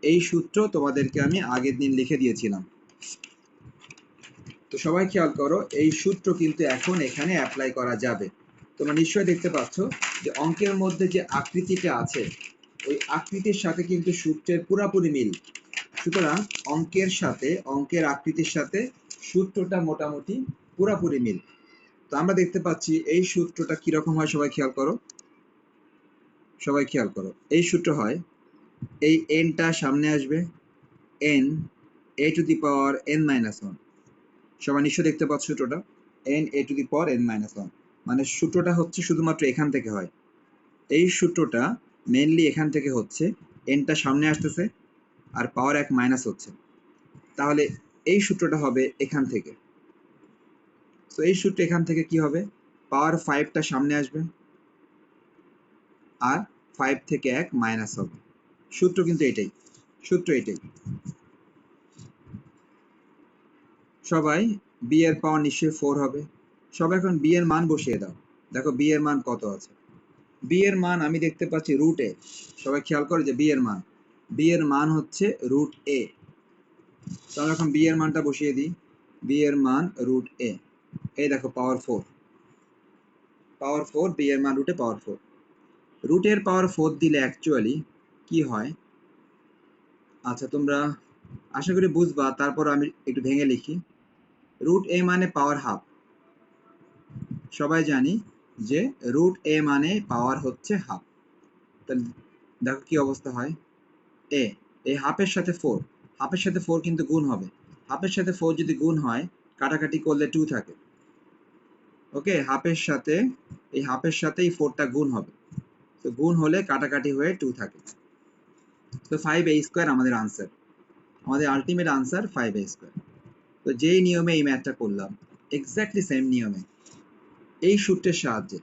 এই সূত্র তোমাদেরকে আমি আগের দিন লিখে দিয়েছিলাম। তো সবাই খেয়াল করো, এই সূত্র কিন্তু এখন এখানে অ্যাপ্লাই করা যাবে। তোমরা নিশ্চয়ই দেখতে পাচ্ছ যে অঙ্কের মধ্যে যে আকৃতিটা আছে ওই আকৃতির সাথে কিন্তু সূত্রের পুরাপুরি মিল। সুতরাং অঙ্কের সাথে, অঙ্কের আকৃতির সাথে সূত্রটা মোটামুটি পুরাপুরি মিল। তো আমরা দেখতে পাচ্ছি এই সূত্রটা কিরকম হয়, সবাই খেয়াল করো, সবাই খেয়াল করো। এই সূত্র হয়, এই এনটা সামনে আসবে, N A two the power N minus one. সবাই নিশ্চয় দেখতে পাচ্ছ সূত্রটা, N A two the power N minus one, মানে সূত্রটা হচ্ছে শুধুমাত্র এখান থেকে হয়। এই সূত্রটা মেনলি এখান থেকে হচ্ছে, এনটা সামনে আসতেছে আর পাওয়ার এক মাইনাস হচ্ছে, তাহলে এই সূত্রটা হবে এখান থেকে। তো এই সূত্র এখান থেকে কি হবে, পাওয়ার 5টা সামনে আসবে আর 5 থেকে 1 মাইনাস হবে। সূত্র কিন্তু এটাই, সূত্র এটাই। সবাই বি এর পাওয়ার নিশ্চয়ই 4 হবে। সবাই এখন বি এর মান বসিয়ে দাও, দেখো বি এর মান কত আছে। বি এর মান আমি দেখতে পাচ্ছি রুট এ, সবাই খেয়াল করো যে বি এর মান, বি এর মান হচ্ছে রুট এ। তো আমরা এখন বি এর মানটা বসিয়ে দিই, বি এর মান রুট এ, এই দেখো পাওয়ার 4, পাওয়ার 4, বি এর মান রুটে পাওয়ার 4। রুটের পাওয়ার 4 দিলে অ্যাকচুয়ালি কি হয়, আচ্ছা তোমরা আশা করি বুঝবা, তারপর আমি একটু ভেঙে লিখি। রুট এ মানে পাওয়ার হাফ, সবাই জানি যে রুট এ মানে পাওয়ার হচ্ছে হাফ। তাহলে দেখো কি অবস্থা হয়। এ এই হাফের সাথে 4, হাফের সাথে 4 কিন্তু গুণ হবে। হাফের সাথে 4 যদি গুণ হয়, কাটাকাটি করলে 2 থাকে। ওকে, হাফের সাথে এই 4টা গুণ হবে। তো গুণ হলে কাটাকাটি হয়ে 2 থাকে। তো 5a² আমাদের আনসার, আমাদের আলটিমেট আনসার 5a²। তো যেই নিয়মে এই ম্যাথটা করলাম, এক্স্যাক্টলি সেম নিয়মে এই সূত্রের সাহায্যে,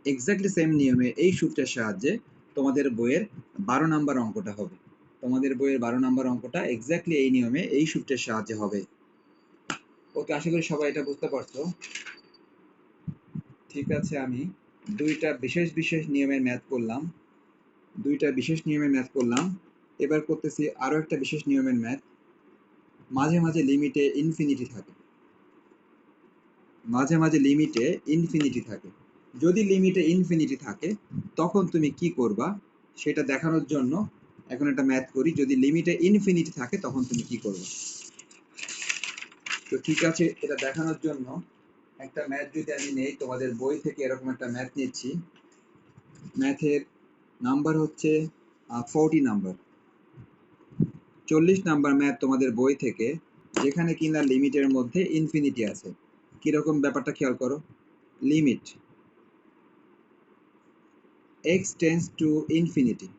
এক্স্যাক্টলি সেম নিয়মে এই সূত্রের সাহায্যে তোমাদের বইয়ের 12 নাম্বার অঙ্কটা হবে। তোমাদের বইয়ের 12 নাম্বার অঙ্কটা এক্স্যাক্টলি এই নিয়মে এই সূত্রের সাহায্যে হবে। ওকে, আশা করি সবাই এটা বুঝতে পারছো। ঠিক আছে, আমি দুইটা বিশেষ নিয়মের ম্যাথ করলাম, এবার করতেছি আরো একটা বিশেষ নিয়মের ম্যাথ। মাঝে মাঝে লিমিটে ইনফিনিটি থাকে, যদি লিমিটে ইনফিনিটি থাকে তখন তুমি কি করবা সেটা দেখানোর জন্য এখন একটা ম্যাথ করি। যদি লিমিটে ইনফিনিটি থাকে তখন তুমি কি করবে। তো ঠিক আছে, এটা দেখানোর জন্য একটা ম্যাথ যদি আমি নেই, তোমাদের বই থেকে এরকম একটা ম্যাথ নিচ্ছি। ম্যাথের নাম্বার হচ্ছে 40 নাম্বার, 40 নাম্বার ম্যাথ তোমাদের বই থেকে, যেখানে কিনা লিমিটের মধ্যে ইনফিনিটি আছে। কিরকম ব্যাপারটা খেয়াল করো। Limit x tends to infinity,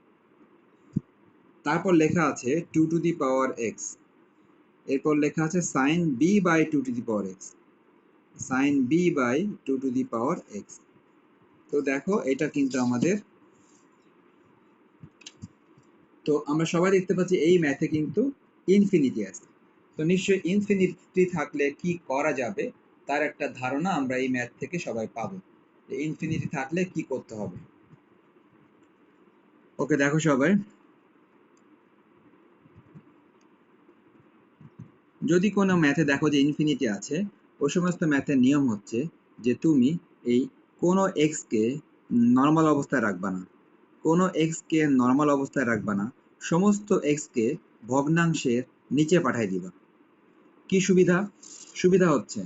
তারপর লেখা আছে 2 টু দি পাওয়ার x, এরপর লেখা আছে sin b by 2 to the power x, sin b by 2 to the power x। তো দেখো এটা কিন্তু আমাদের, তো আমরা সবাই দেখতে পাচ্ছি এই ম্যাথে কিন্তু ইনফিনিটি আছে। তো নিশ্চয়ই ইনফিনিটি থাকলে কি করা যাবে তার একটা ধারণা আমরা এই ম্যাথ থেকে সবাই পাবো, যে ইনফিনিটি থাকলে কি করতে হবে। ওকে, দেখো সবাই, যদি কোনো ম্যাথে দেখো যে ইনফিনিটি আছে, ওই সমস্ত ম্যাথের নিয়ম হচ্ছে যে তুমি এই কোনো এক্সকে নর্মাল অবস্থায় রাখবা না, সমস্ত এক্সকে ভগ্নাংশের নিচে পাঠাই দিবা। কি সুবিধা হচ্ছে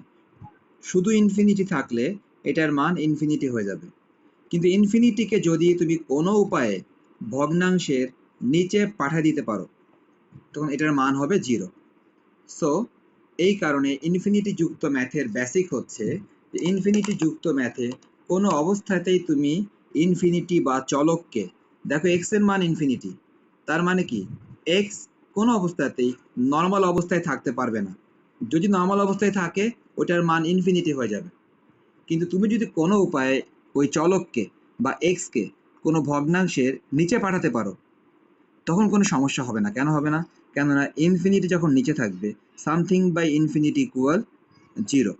শুধু ইনফিনিটি থাকলে এটার মান ইনফিনিটি হয়ে যাবে, কিন্তু ইনফিনিটিকে যদি তুমি কোনো উপায়ে ভগ্নাংশের নিচে পাঠিয়ে দিতে পারো তখন এটার মান হবে 0। সো এই কারণে ইনফিনিটি যুক্ত ম্যাথের বেসিক হচ্ছে যে ইনফিনিটি যুক্ত ম্যাথে কোনো অবস্থাতেই তুমি ইনফিনিটি বা চলককে, দেখো এক্স এর মান ইনফিনিটি, তার মানে কি এক্স কোনো অবস্থাতেই নর্মাল অবস্থায় থাকতে পারবে না। যদি নর্মাল অবস্থায় থাকে ওটার মান ইনফিনিটি হয়ে যাবে। কিন্তু তুমি যদি কোনো উপায়ে ওই চলককে বা এক্সকে কোনো ভগ্নাংশের নিচে পাঠাতে পারো তখন কোনো সমস্যা হবে না। কেন হবে না? কেননা ইনফিনিটি যখন নিচে থাকবে, সামথিং বাই ইনফিনিটি ইকুয়াল 0।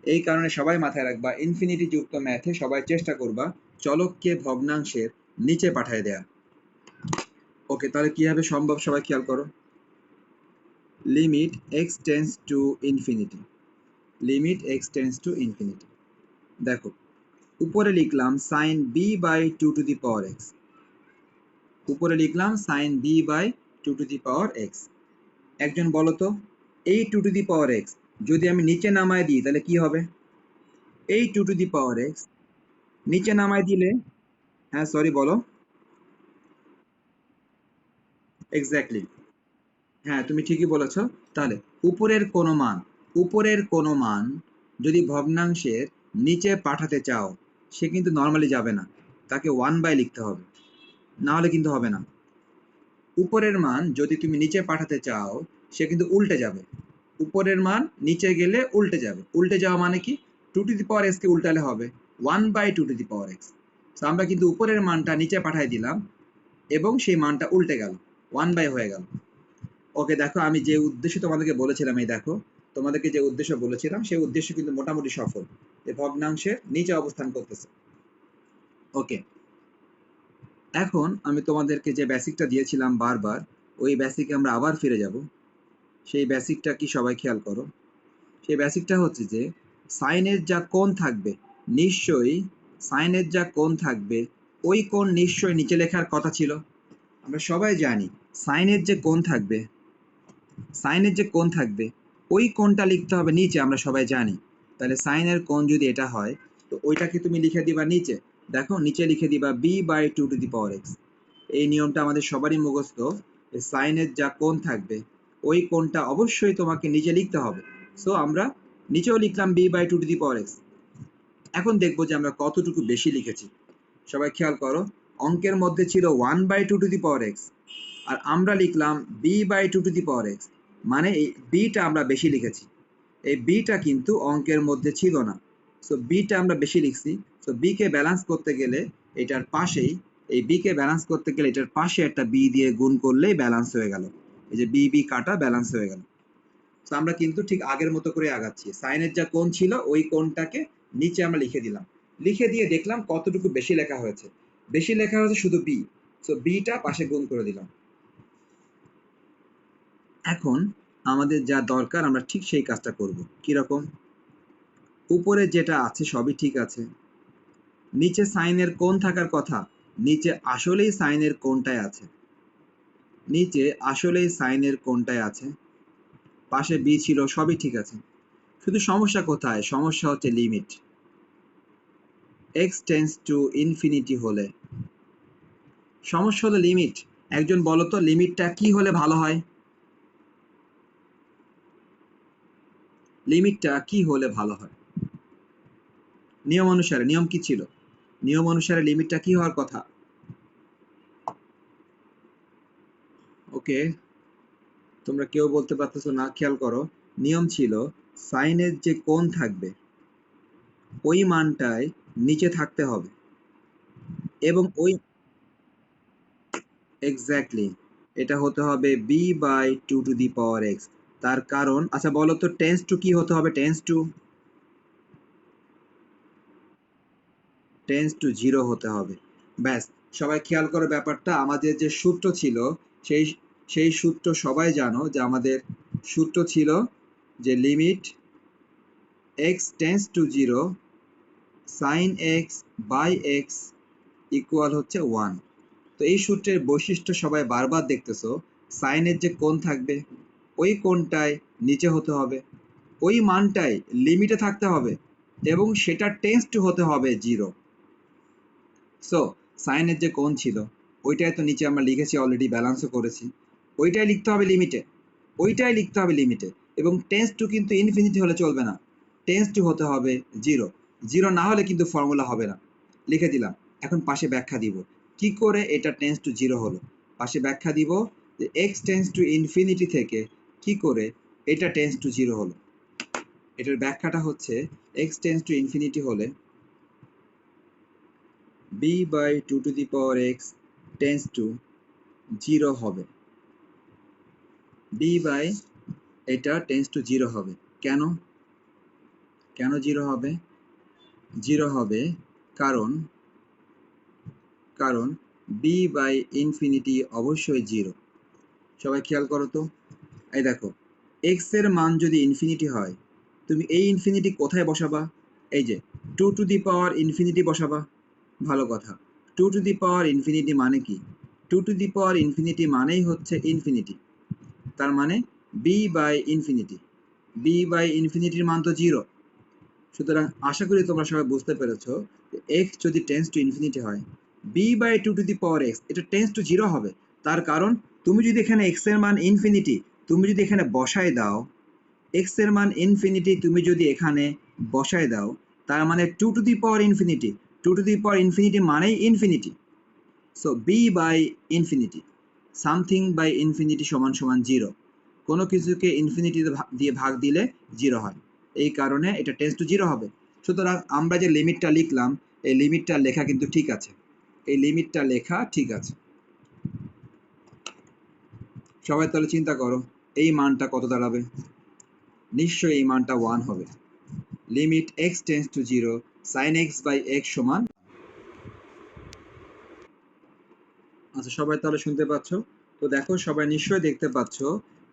এই কারণে সবাই মাথায় রাখবা, ইনফিনিটি যুক্ত ম্যাথে সবাই চেষ্টা করবা চলককে ভগ্নাংশের নিচে পাঠিয়ে দেয়া। ওকে, তাহলে কিভাবে সম্ভব সবাই খেয়াল করো। Limit x tends to infinity, দেখো উপরে লিখলাম sin b by 2 to the power x, একজন বলো তো এই 2 টু দি পাওয়ার x যদি আমি নিচে নামায় দিই তাহলে কি হবে? এই 2 টু দি পাওয়ার x নিচে নামায় দিলে, হ্যাঁ সরি বলো। এক্স্যাক্টলি, হ্যাঁ তুমি ঠিকই বলেছো। তাহলে উপরের কোনো মান যদি ভগ্নাংশের নিচে পাঠাতে চাও সে কিন্তু নর্মালি যাবে না, তাকে 1/, লিখতে হবে, না হলে কিন্তু হবে না। উপরের মান যদি তুমি নিচে পাঠাতে চাও সে কিন্তু উল্টে যাবে, উপরের মান নিচে গেলে উল্টে যাবে। উল্টে যাওয়া মানে কি? 2 টু দি পাওয়ার x কে উল্টালে হবে 1/2 টু দি পাওয়ার x। তো আমরা কিন্তু উপরের মানটা নিচে পাঠাই দিলাম এবং সেই মানটা উল্টে গেল, 1/, হয়ে গেল। ওকে, দেখো আমি যে উদ্দেশ্য তোমাদেরকে বলেছিলাম, এই দেখো তোমাদেরকে যে উদ্দেশ্য বলেছিলাম সেই উদ্দেশ্য কিন্তু মোটামুটি সফল, যে ভগ্নাংশের নিচে অবস্থান করতেছে। ওকে, এখন আমি তোমাদেরকে যে বেসিকটা দিয়েছিলাম বারবার, ওই বেসিকে আমরা আবার ফিরে যাব। সেই বেসিকটা কি সবাই খেয়াল করো। সেই বেসিকটা হচ্ছে যে সাইনের যা কোণ থাকবে, নিশ্চয়ই সাইনের যা কোণ থাকবে ওই কোণ নিশ্চয়ই নিচে লেখার কথা ছিল। আমরা সবাই জানি সাইনের যে কোণ থাকবে ওই কোণটা লিখতে হবে নিচে, আমরা সবাই জানি। তাহলে সাইনের কোণ যদি এটা হয় তো ওইটাকে তুমি লিখে দিবা নিচে। দেখো নিচে লিখে দিবা b by 2 to the power x। এই নিয়মটা আমাদের সবারই মুখস্থ। সাইনের যা কোণ থাকবে ওই কোণটা অবশ্যই তোমাকে নিচে লিখতে হবে। সো আমরা নিচেও লিখলাম b/2^x। এখন দেখবো যে আমরা কতটুকু বেশি লিখেছি। সবাই খেয়াল করো, অঙ্কের মধ্যে ছিল 1/2^x আর আমরা লিখলাম b/2^x, মানে এই bটা আমরা বেশি লিখেছি। এই bটা কিন্তু অঙ্কের মধ্যে ছিল না, সো bটা আমরা বেশি লিখছি। সো b কে ব্যালেন্স করতে গেলে এটার পাশেই, এই b কে ব্যালেন্স করতে গেলে এটার পাশে একটা b দিয়ে গুণ করলেই ব্যালেন্স হয়ে গেল। এই যে b কাটা ব্যালেন্স হয়ে গেল। তো আমরা কিন্তু ঠিক আগের মতো করে আগাচ্ছি। সাইনের যা কোণ ছিল ওই কোণটাকে নিচে আমরা লিখে দিলাম, লিখে দিয়ে দেখলাম কতটুকু বেশি লেখা হয়েছে। বেশি লেখা হয়েছে শুধু b, সো bটা পাশে গুণ করে দিলাম। এখন আমাদের যা দরকার আমরা ঠিক সেই কাজটা করব। কিরকম? উপরে যেটা আছে সবই ঠিক আছে, নিচে সাইনের কোণ থাকার কথা, নিচে আসলেই সাইনের কোণটাই আছে, নিচে আসলেই সাইনের কোণটাই আছে। পাশে বি ছিল, সবই ঠিক আছে। শুধু সমস্যা কোথায়? সমস্যা হচ্ছে limit. X tends to infinity হলে সমস্যা হলো লিমিট। একজন বলো তো লিমিটটা কি হলে ভালো হয়? লিমিটটা কি হলে ভালো হয়? নিয়ম অনুসারে, নিয়ম কি ছিল? নিয়ম অনুসারে লিমিটটা কি হওয়ার কথা? ওকে, তোমরা কেউ বলতে পারতেছো না, খেয়াল করো। নিয়ম ছিল সাইনের যে কোণ থাকবে ওই মানটায় নিচে থাকতে হবে, এবং ওই এক্স্যাক্টলি এটা হতে হবে b/2^x। তার কারণ, আচ্ছা বলো তো টেন্স টু কি হতে হবে? টেন্স টু 0 হতে হবে। ব্যাস, সবাই খেয়াল করো ব্যাপারটা। আমাদের যে সূত্র ছিল সেই সেই সূত্র সবাই জানো, যে আমাদের সূত্র ছিল যে limit x tends to 0 sin x by x equal হচ্ছে 1। তো এই সূত্রের বৈশিষ্ট্য সবাই বারবার দেখতেছো, সাইনের যে কোণ থাকবে ওই কোণটায় নিচে হতে হবে, ওই মানটাই লিমিটে থাকতে হবে, এবং সেটা টেন্স টু হতে হবে 0। সো সাইনের যে কোণ ছিল ওইটাই তো নিচে আমরা লিখেছি অলরেডি, ব্যালেন্সও করেছি। ওইটাই লিখতে হবে লিমিটে, ওইটাই লিখতে হবে লিমিটে। এবং টেন্স টু কিন্তু ইনফিনিটি হলে চলবে না, টেন্স টু হতে হবে 0। 0 না হলে কিন্তু ফর্মুলা হবে না। লিখে দিলাম। এখন পাশে ব্যাখ্যা দিব কি করে এটা টেন্স টু 0 হলো। পাশে ব্যাখ্যা দিব যে এক্স টেন্স টু ইনফিনিটি থেকে কি করে এটা টেন্স টু 0 হলো। এটার ব্যাখ্যাটা হচ্ছে এক্স টেন্স টু ইনফিনিটি হলে b/2^x টেন্স টু 0 হবে। এটা টেন্স টু 0 হবে। কেন? কেন 0 হবে? 0 হবে কারণ b/ইনফিনিটি অবশ্যই 0। সবাই খেয়াল করো তো, এই দেখো, x এর মান যদি ইনফিনিটি হয় তুমি এই ইনফিনিটি কোথায় বসাবা? এই যে 2^ইনফিনিটি বসাবা। ভালো কথা। 2^ইনফিনিটি মানে কি? 2^ইনফিনিটি মানেই হচ্ছে ইনফিনিটি। তার মানে b/ইনফিনিটি, b/ইনফিনিটির মান তো 0। সুতরাং আশা করি তোমরা সবাই বুঝতে পেরেছো যে x যদি টেন্স টু ইনফিনিটি হয় b/2^x এটা টেন্স টু 0 হবে। তার কারণ তুমি যদি এখানে x এর মান ইনফিনিটি তুমি যদি এখানে বসায় দাও, x এর মান ইনফিনিটি তুমি যদি এখানে বসায় দাও, তার মানে 2^ইনফিনিটি, 2^ইনফিনিটি মানেই ইনফিনিটি। সো b/ইনফিনিটি, সামথিং বাই ইনফিনিটি সমান সমান 0। কোনো কিছুকে ইনফিনিটি দিয়ে ভাগ দিলে 0 হয়, এই কারণে এটা টেন্স টু 0 হবে। সুতরাং আমরা যে লিমিটটা লিখলাম এই লিমিটটা লেখা কিন্তু ঠিক আছে, এই লিমিটটা লেখা ঠিক আছে। সবাই তাহলে চিন্তা করো এই মানটা কত দাঁড়াবে? নিশ্চয়ই এই মানটা 1 হবে। Limit x tends to 0 sin x/x সমান। আচ্ছা সবাই তাহলে শুনতে পাচ্ছ তো? দেখো সবাই নিশ্চয়ই দেখতে পাচ্ছ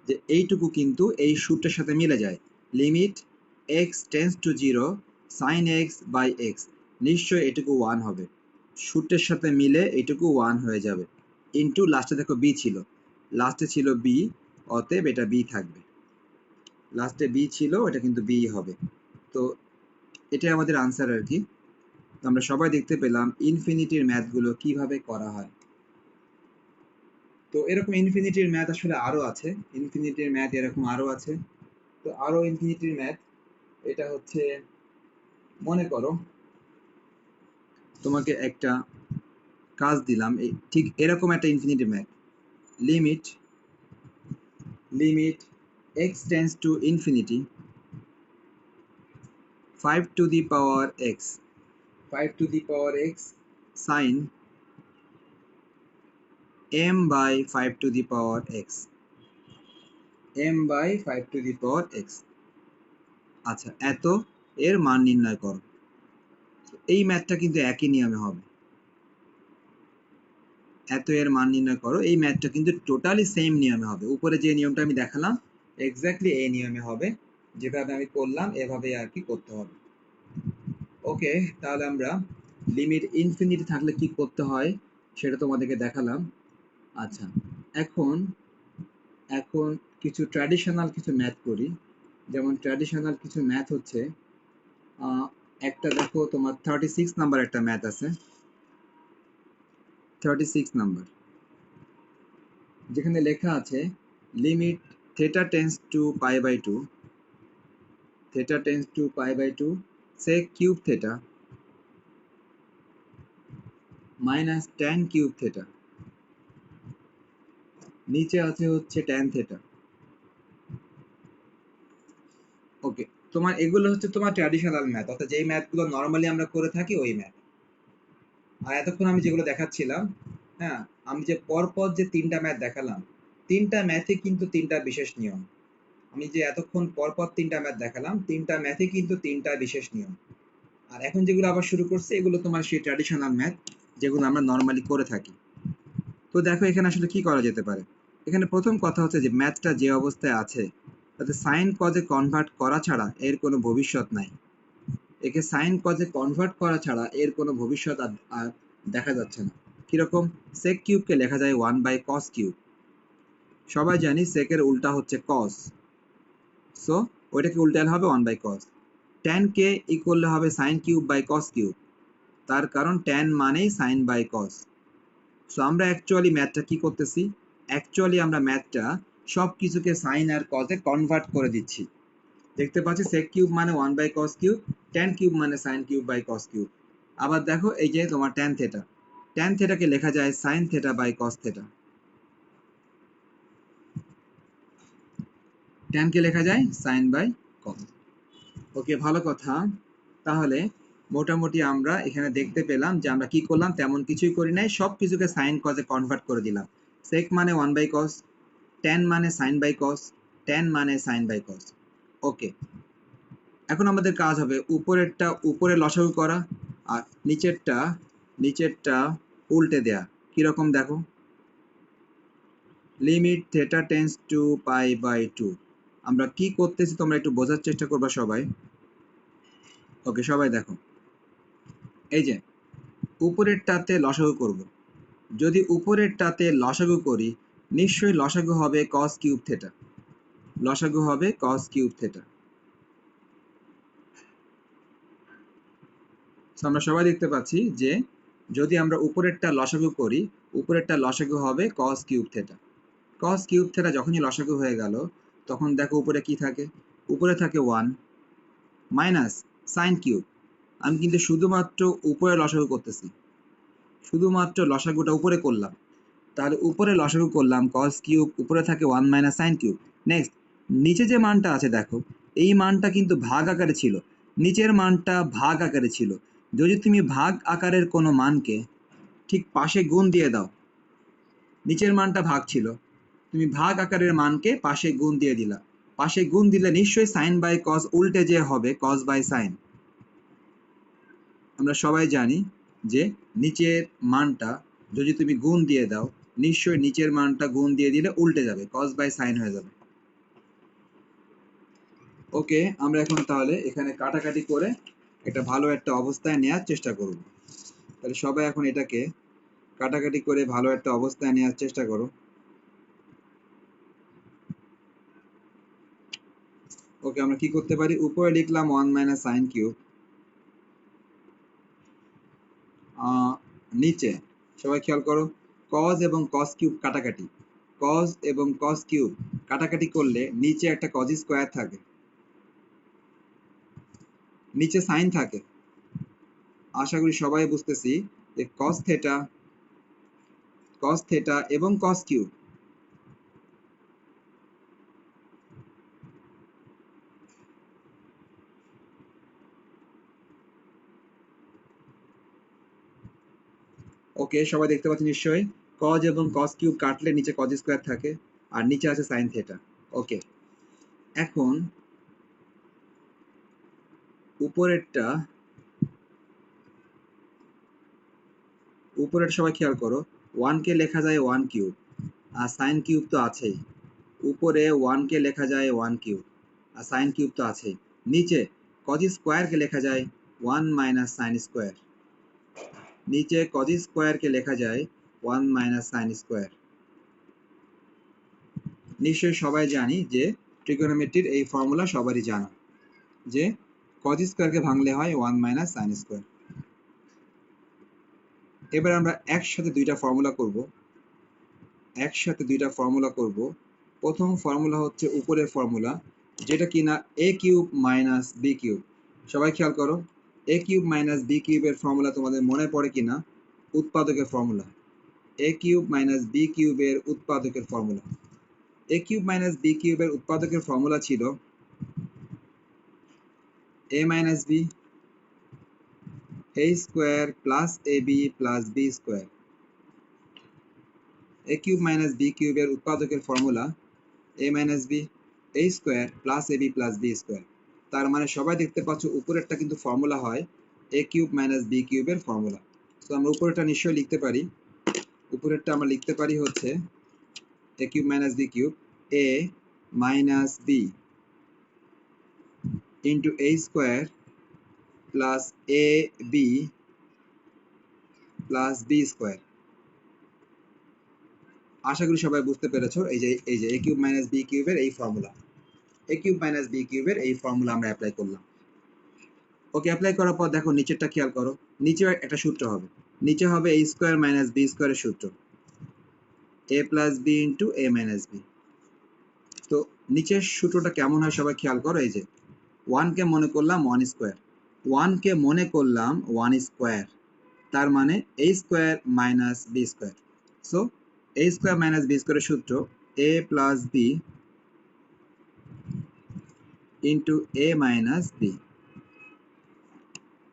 যে এইটুকু কিন্তু এই সূত্রের সাথে মিলে যায়। Limit x tends to 0 sin x/x, নিশ্চয়ই এটুকু 1 হবে। সূত্রের সাথে মিলে এটুকু 1 হয়ে যাবে। ইনটু লাস্টে দেখো b ছিল, লাস্টে ছিল b, অতএব এটা b থাকবে। লাস্টে b ছিল, এটা কিন্তু b হবে। তো এটাই আমাদের আনসার আর কি। তো আমরা সবাই দেখতে পেলাম ইনফিনিটির ম্যাথগুলো কিভাবে করা হয়। তো এরকম ইনফিনিটির ম্যাথ আসলে আরো আছে, ইনফিনিটির ম্যাথ এরকম আরো আছে। তো আরো ইনফিনিটির ম্যাথ এটা হচ্ছে, মনে করো তোমাকে একটা কাজ দিলাম, ঠিক এরকম একটা infinity math, limit limit x tends to infinity 5 to the power x 5 to the power x sin m by 5 to the power x m by 5 to the power x। আচ্ছা, এত এর মান নির্ণয় করো। এই ম্যাথটা কিন্তু একই নিয়মে হবে। এত এর মান নির্ণয় করো, এই ম্যাথটা কিন্তু টোটালি সেম নিয়মে হবে। উপরে যে নিয়মটা আমি দেখালাম এক্স্যাক্টলি এই নিয়মে হবে, যেভাবে আমি করলাম এভাবে আর কি করতে হবে। ওকে, তাহলে আমরা লিমিট ইনফিনিটি থাকলে কি করতে হয় সেটা তোমাদেরকে দেখালাম। আচ্ছা, এখন এখন কিছু ট্র্যাডিশনাল কিছু ম্যাথ করি। যেমন ট্র্যাডিশনাল কিছু ম্যাথ হচ্ছে, একটা দেখো তোমার 36 নাম্বার একটা ম্যাথ আছে, 36 নাম্বার, যেখানে লেখা আছে limit theta tends to pi by 2 theta tends to pi by 2 sec cube theta minus tan cube theta, নিচে আছে হচ্ছে tan থিটা। ওকে, তোমার এগুলো হচ্ছে তোমার ট্র্যাডিশনাল ম্যাথ, অর্থাৎ যেই ম্যাথগুলো নর্মালি আমরা করে থাকি ওই ম্যাথ। আর এতক্ষণ আমি যেগুলো দেখাচ্ছিলাম, হ্যাঁ, আমি যে পরপর যে তিনটা ম্যাথ দেখালাম, তিনটা ম্যাথে কিন্তু তিনটা বিশেষ নিয়ম। আমি যে এতক্ষণ পরপর তিনটা ম্যাথ দেখালাম, তিনটা ম্যাথে কিন্তু তিনটা বিশেষ নিয়ম। আর এখন যেগুলো আবার শুরু করছে এগুলো তোমার সেই ট্র্যাডিশনাল ম্যাথ যেগুলো আমরা নর্মালি করে থাকি। তো দেখো এখানে আসলে কি করা যেতে পারে। এখানে প্রথম কথা হচ্ছে যে ম্যাথটা যে অবস্থায় আছে তাতে সাইন কজে কনভার্ট করা ছাড়া এর কোনো ভবিষ্যৎ নাই। একে সাইন কজে কনভার্ট করা ছাড়া এর কোনো ভবিষ্যৎ আর দেখা যাচ্ছে না। কিরকম, সেক কিউবকে লেখা যায় 1/cos কিউব। সবাই জানি সেকের উল্টা হচ্ছে কস, সো ওইটাকে উল্টালে হবে 1/cos। tan কে ই করলে হবে sine cube by cos cube, তার কারণ tan মানেই সাইন বাই কস। সো আমরা অ্যাকচুয়ালি ম্যাথটা কি করতেছি, অ্যাকচুয়ালি আমরা ম্যাথটা সব কিছুকে সাইন আর কজে কনভার্ট করে দিচ্ছি। দেখতে পাচ্ছি sec কিউব মানে 1/cos কিউব, tan কিউব মানে sin cube by cos cube. আবার দেখো এই যে তোমার tan থিটা, tan থিটাকে লেখা যায় sin theta by cos theta, tan কে লেখা যায় sin বাই cos। ওকে, ভালো কথা। তাহলে মোটামুটি আমরা এখানে দেখতে পেলাম যে আমরা কি করলাম, তেমন কিছুই করি নাই, সব কিছুকে সাইন কজে কনভার্ট করে দিলাম। sec মানে 1/cos, tan মানে sin বাই cos, tan মানে sin বাই cos। ওকে, এখন আমাদের কাজ হবে উপরেরটা উপরে লসাগু করা আর নিচেরটা উল্টে দেয়া। কিরকম দেখো, limit theta tends to pi by 2। আমরা কি করতেছি তোমরা একটু বোঝার চেষ্টা করবা সবাই। ওকে, সবাই দেখো, এই যে উপরেরটাতে লসাগু করব। যদি উপরেরটাতে লসাগু করি নিশ্চয়ই লসাগু হবে cos কিউব থিটা, লসাগু হবে cos কিউব থিটা। আমরা সবাই দেখতে পাচ্ছি যে যদি আমরা উপরেরটা লসাগু করি, উপরেরটা লসাগু হবে cos cube theta. cos cube theta যখনই লসাগু হয়ে গেল তখন দেখো উপরে কি থাকে, উপরে থাকে 1 মাইনাস sin কিউব। আমি কিন্তু শুধুমাত্র উপরে লসাগু করতেছি, শুধুমাত্র লসাগুটা উপরে করলাম, তাহলে উপরে লসাগু করলাম cos কিউব, উপরে থাকে 1 মাইনাস sin কিউব। নেক্সট নিচে যে মানটা আছে দেখো, এই মানটা কিন্তু ভাগ আকারে ছিল, নিচের মানটা ভাগ আকারে ছিল। যদি তুমি ভাগ আকারের কোনো মানকে ঠিক পাশে গুণ দিয়ে দাও, নিচের মানটা ভাগ ছিল, তুমি ভাগ আকারের মানকে পাশে গুণ দিয়ে দিলা, পাশে গুণ দিলে নিশ্চয়ই সাইন বাই কস উল্টে যে হবে কস বাই সাইন। আমরা সবাই জানি যে নিচের মানটা যদি তুমি গুণ দিয়ে দাও নিশ্চয়ই নিচের মানটা গুণ দিয়ে দিলে উল্টে যাবে, কস বাই সাইন হয়ে যাবে। ওকে, আমরা এখন তাহলে এখানে কাটাকাটি করে একটা ভালো একটা অবস্থায় নেওয়ার চেষ্টা করব। তাহলে সবাই এখন এটাকে কাটাকাটি করে ভালো একটা অবস্থায় নেওয়ার চেষ্টা করো। ওকে, আমরা কি করতে পারি, উপরে লিখলাম 1 মাইনাস সাইন কিউব, নিচে সবাই খেয়াল করো cos এবং cos কিউব কাটাকাটি, কজ এবং কজ কিউব কাটাকাটি করলে নিচে একটা কজ স্কোয়ার থাকে, নিচে সাইন থাকে। আশা করি সবাই বুঝতেছি যে কজ থেটা এবং কজ কিউব ওকে, সবাই দেখতে পাচ্ছেন নিশ্চয়ই কজ এবং কজ কিউব কাটলে নিচে কজ স্কোয়ার থাকে আর নিচে আছে সাইন থেটা। ওকে, এখন উপরেরটা সবাই খেয়াল করো, 1 কে লেখা যায় 1 কিউব আর সাইন কিউব তো আছেই। উপরে 1 কে লেখা যায় 1 কিউব আর সাইন কিউব তো আছেই। নিচে কজ স্কোয়ার কে লেখা যায় 1 মাইনাস সাইন স্কোয়ার, নিচে কজ স্কোয়ার কে লেখা যায় 1 মাইনাস সাইন স্কোয়ার। নিশ্চয়ই সবাই জানি যে ট্রিগোনোমেট্রির এই ফর্মুলা সবারই জানা, যে কজ স্কোয়ারকে ভাঙলে হয় 1 মাইনাস সাইন স্কোয়ার। এবার আমরা একসাথে দুইটা ফর্মুলা করব। প্রথম ফর্মুলা হচ্ছে উপরের ফর্মুলা, যেটা কিনা a cube minus b cube. সবাই খেয়াল করো, a কিউব মাইনাস b কিউবের ফর্মুলা তোমাদের মনে পড়ে কিনা? উৎপাদকের formula. a cube minus b কিউবের উৎপাদকের formula. a cube minus b কিউবের উৎপাদকের ফর্মুলা ছিল a minus b a square plus ab plus b square. a cube minus b কিউবের উৎপাদকের formula a minus b a square plus ab plus b square. তার মানে সবাই দেখতে পাচ্ছ উপরেরটা কিন্তু ফর্মুলা হয় a কিউব মাইনাস b কিউবের ফর্মুলা। তো আমরা উপরেরটা নিশ্চয়ই লিখতে পারি। উপরেরটা আমরা লিখতে পারি হচ্ছে a cube minus b cube a minus b into a square plus ab plus b square. আশা করি সবাই বুঝতে পেরেছো এই যে a কিউব মাইনাস b কিউবের এই formula. a cube minus b কিউবের এই ফর্মুলা আমরা অ্যাপ্লাই করলাম। ওকে, অ্যাপ্লাই করার পর দেখো নিচেরটা খেয়াল করো, নিচে একটা সূত্র হবে, নিচে হবে a স্কোয়ার মাইনাস b স্কোয়ারের সূত্র, a plus b into a minus b। তো নিচের সূত্রটা কেমন হয় সবাই খেয়াল করো, এই যে 1 কে মনে করলাম 1 স্কোয়ার, 1 কে মনে করলাম 1 স্কোয়ার, তার মানে a square minus b square. So a square minus b স্কোয়ারের সূত্র a plus b into a minus b।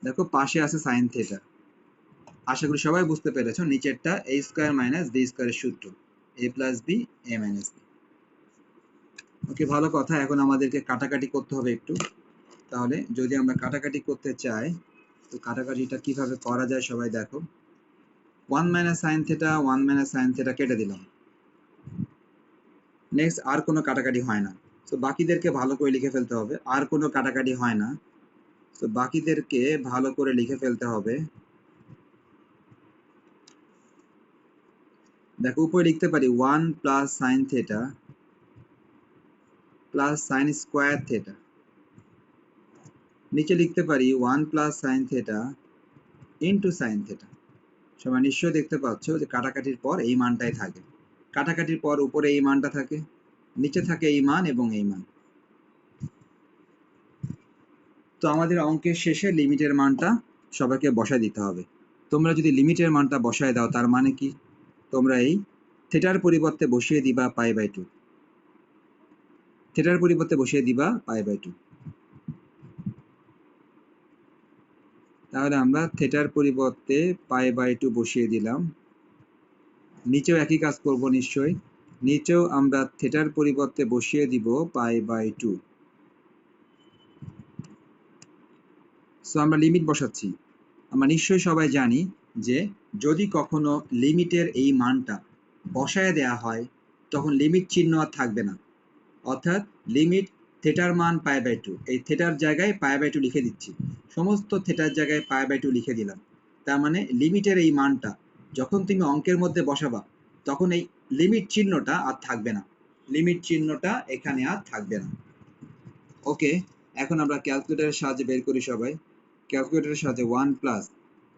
দেখো পাশে আছে সাইন থেটা। আশা করি সবাই বুঝতে পেরেছো নিচেরটা a স্কোয়ার মাইনাস b স্কোয়ারের সূত্র a plus b a minus b। ওকে, ভালো কথা। এখন আমাদেরকে কাটাকাটি করতে হবে একটু। তাহলে যদি আমরা কাটাকাটি করতে চাই তো কাটাকাটিটা কিভাবে করা যায় সবাই দেখো। 1 minus sine theta 1 minus sine theta কেটে দিলাম। নেক্সট আর কোনো কাটাকাটি হয় না, তো বাকিদেরকে ভালো করে লিখে ফেলতে হবে। আর কোনো কাটাকাটি হয় না, তো বাকিদেরকে ভালো করে লিখে ফেলতে হবে। দেখো উপরে লিখতে পারি 1 plus sine theta plus sine square theta, নিচে লিখতে পারি 1 plus sine theta into sine theta. সবাই নিশ্চয়ই দেখতে পাচ্ছ যে কাটাকাটির পর এই মানটাই থাকে, কাটাকাটির পর উপরে এই মানটা থাকে, নিচে থাকে এই মান এবং এই মান। তো আমাদের অঙ্কের শেষে লিমিটের মানটা সবাইকে বসায় দিতে হবে। তোমরা যদি লিমিটের মানটা বসায় দাও তার মানে কি, তোমরা এই থেটার পরিবর্তে বসিয়ে দিবা পাই বাই 2, থেটার পরিবর্তে বসিয়ে দিবা পাই বাই 2। তাহলে আমরা থেটার পরিবর্তে পাই বাই 2 বসিয়ে দিলাম। নিচেও একই কাজ করব নিশ্চয়ই, নিচেও আমরা থেটার পরিবর্তে বসিয়ে দিব পাই বাই 2। সো আমরা লিমিট বসাচ্ছি। আমরা নিশ্চয়ই সবাই জানি যে যদি কখনো লিমিটের এই মানটা বসায় দেয়া হয় তখন লিমিট চিহ্ন আর থাকবে না, অর্থাৎ লিমিট থেটার মান পাই বাই 2, এই থেটার জায়গায় পাই বাই 2 লিখে দিচ্ছি, সমস্ত থেটার জায়গায় পাই বাই 2 লিখে দিলাম। তার মানে লিমিটের এই মানটা যখন তুমি অঙ্কের মধ্যে বসাবা তখন এই লিমিট চিহ্নটা আর থাকবে না, লিমিট চিহ্নটা এখানে আর থাকবে না। ওকে, এখন আমরা ক্যালকুলেটরের সাহায্যে বের করি সবাই। ক্যালকুলেটরের সাহায্যে 1 প্লাস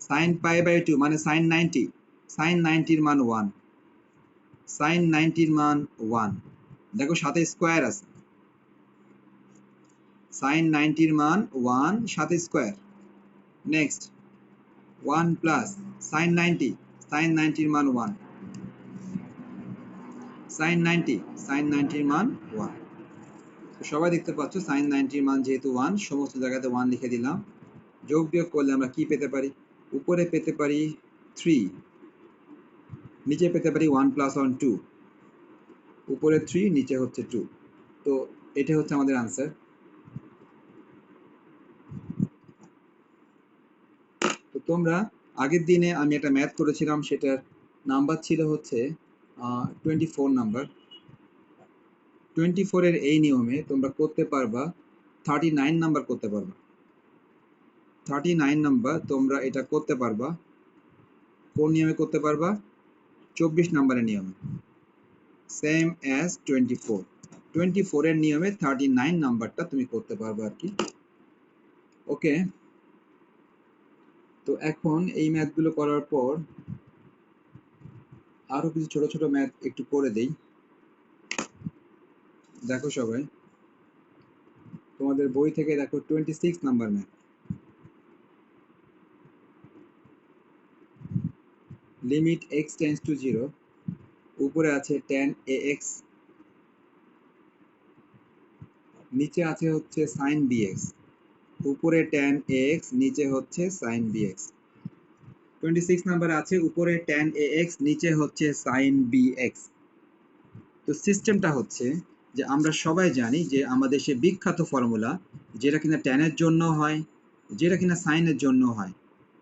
সাইন পাই বাই 2 মানে সাইন 90, সাইন 90 এর মান 1, সাইন 90 এর মান 1, দেখো সাথে স্কোয়ার আছে, সাইন 90 এর মান 1 সাথে square. Next 1 plus sine 90, sine 90 এর মান 1, সাইন 90, সাইন 90 এর মান 1। তো সবাই দেখতে পাচ্ছ সাইন 90 এর মান যেহেতু 1, সমস্ত জায়গাতে 1 লিখে দিলাম। যোগ বিয়োগ করলে আমরা কি পেতে পারি? উপরে পেতে পারি 3, নিচে পেতে পারি 1 প্লাস 1 2, উপরে 3 নিচে হচ্ছে 2। তো এটা হচ্ছে আমাদের আনসার। তো তোমরা আগের দিনে আমি একটা ম্যাথ করেছিলাম, সেটার নাম্বার ছিল হচ্ছে 24 নাম্বার। 24 এর এই নিয়মে তোমরা করতে পারবা 39 নাম্বার করতে পারবা। 39 নাম্বার তোমরা এটা করতে পারবা কোন নিয়মে করতে পারবা? 24 নাম্বারের নিয়মে, সেম অ্যাজ 24। 24 এর নিয়মে 39 নাম্বারটা তুমি করতে পারবে আর কি। ওকে, তো এখন এই ম্যাথগুলো করার পর আরো কিছু ছোট ছোট ম্যাথ একটু করে দেই। দেখো সবাই তোমাদের বই থেকে দেখো 26 number math. Limit x tends to 0, উপরে আছে tan ax, নিচে আছে হচ্ছে sin bx, উপরে tan ax নিচে হচ্ছে sin bx। 26 নাম্বার আছে উপরে tan ax নিচে হচ্ছে sin bx। তো সিস্টেমটা হচ্ছে যে আমরা সবাই জানি যে আমাদের সে বিখ্যাত ফর্মুলা, যেটা কিনা tan এর জন্য হয়, যেটা কিনা sin এর জন্য হয়,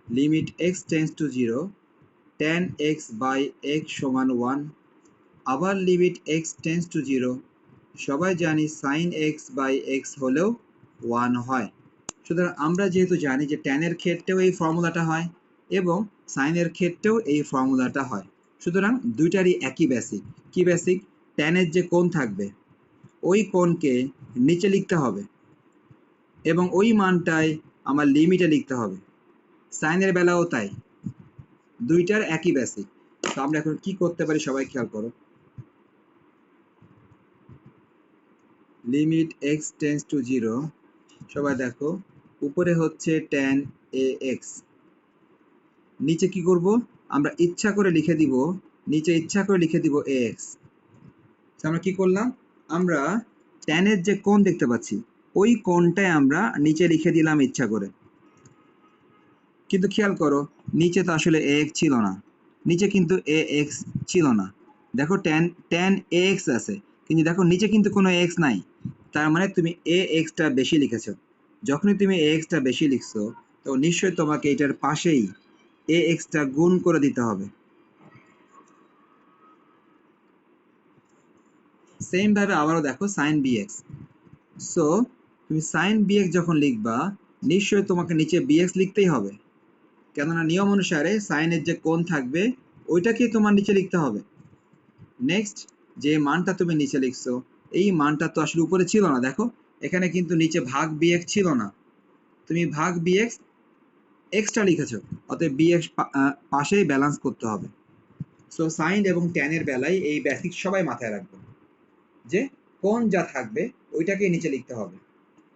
limit x tends to 0, tan x by x সমান 1, আবার লিমিট x টেন্ডস টু 0, সবাই জানি sin x বাই x হলেও 1 হয়। সুতরাং আমরা যেহেতু জানি যে tan এর ক্ষেত্রেও এই ফর্মুলাটা হয় এবং sin এর ক্ষেত্রেও এই ফর্মুলাটা হয়, সুতরাং দুইটারই একই বেসিক। কি বেসিক? tan এর যে কোণ থাকবে ওই কোণকে নিচে লিখতে হবে এবং ওই মানটাই আমার লিমিটে লিখতে হবে। sin এর বেলাও তাই, দুইটার একই বেসিক। তো আমরা এখন কি করতে পারি সবাই খেয়াল করো। লিমিট x টেন্ডস টু 0, সবাই দেখো উপরে হচ্ছে tan ax, নিচে কি করব? আমরা ইচ্ছা করে লিখে দিব, নিচে ইচ্ছা করে লিখে দিব ax। আমরা কি করলাম? আমরা tan এর যে কোণ দেখতে পাচ্ছি ওই কোণটাই আমরা নিচে লিখে দিলাম ইচ্ছা করে। কিন্তু খেয়াল করো নিচে তো আসলে ax ছিল না, নিচে কিন্তু ax ছিল না। দেখো tan ax আছে, কিন্তু দেখো নিচে কিন্তু কোনো x নাই, তার মানে তুমি ax টা বেশি লিখেছো। যখনই তুমি ax টা বেশি লিখছো তো নিশ্চয়ই তোমাকে এটার পাশেই ax টা গুণ করে দিতে হবে। সেম ভাবে আবারও দেখো sin bx। সো তুমি sin bx যখন লিখবা নিশ্চয়ই তোমাকে নিচে bx লিখতেই হবে, কেননা নিয়ম অনুসারে sin এর যে কোণ থাকবে ওইটাকেই তোমার নিচে লিখতে হবে। নেক্সট যে মানটা তুমি নিচে লিখছো এই মানটা তো আসলে উপরে ছিল না, দেখো এখানে কিন্তু নিচে ভাগ bx ছিল না, তুমি ভাগ bx এক্সট্রা লিখেছো, অতএব bx পাশেই ব্যালেন্স করতে হবে। সো sin এবং tan এর বেলায় এই বেসিক সবাই মাথায় রাখবে যে কোণ যা থাকবে ওইটাকে নিচে লিখতে হবে,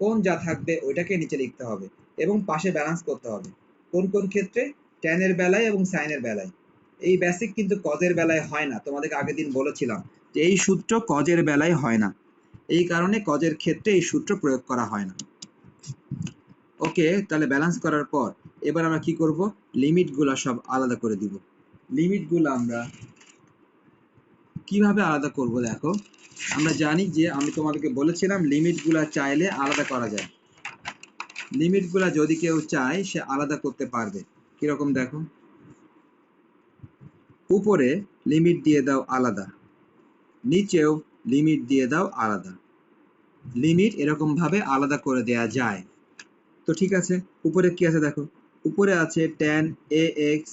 কোণ যা থাকবে ওইটাকে নিচে লিখতে হবে এবং পাশে ব্যালেন্স করতে হবে। কোন কোন ক্ষেত্রে? tan এর বেলায় এবং sin এর বেলায়। এই বেসিক কিন্তু cos এর বেলায় হয় না, তোমাদেরকে আগের দিন বলেছিলাম যে এই সূত্র cos এর বেলায় হয় না, এই কারণে cos এর ক্ষেত্রে এই সূত্র প্রয়োগ করা হয় না। ওকে, তাহলে ব্যালেন্স করার পর এবার আমরা কি করব? লিমিটগুলো সব আলাদা করে দিব। লিমিটগুলো আমরা কিভাবে আলাদা করব? দেখো আমরা জানি যে আমি তোমাদেরকে বলেছিলাম লিমিটগুলো চাইলে আলাদা করা যায়। লিমিটগুলো যদি কেউ চায় সে আলাদা করতে পারবে। কিরকম দেখো, উপরে লিমিট দিয়ে দাও আলাদা, নিচেও লিমিট দিয়ে দাও আলাদা। লিমিট এরকম ভাবে আলাদা করে দেয়া যায়। তো ঠিক আছে, উপরে কি আছে দেখো, উপরে আছে tan ax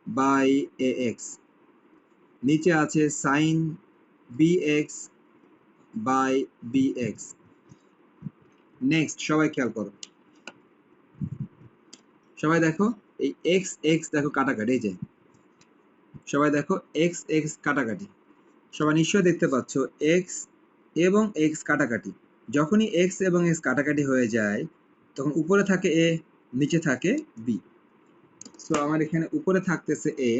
বাই ax, নিচে আছে sin bx by bx। Next সবাই খেয়াল করো, সবাই দেখো এই x x দেখো কাটাকাটি, এই যে সবাই দেখো x x কাটাকাটি, সবাই নিশ্চয়ই দেখতে পাচ্ছ এক্স এবং এক্স কাটাকাটি। যখনই এক্স এবং এক্স কাটাকাটি হয়ে যায় তখন উপরে থাকে এ, নিচে থাকে বি। সো আমার এখানে উপরে থাকতেছে এ,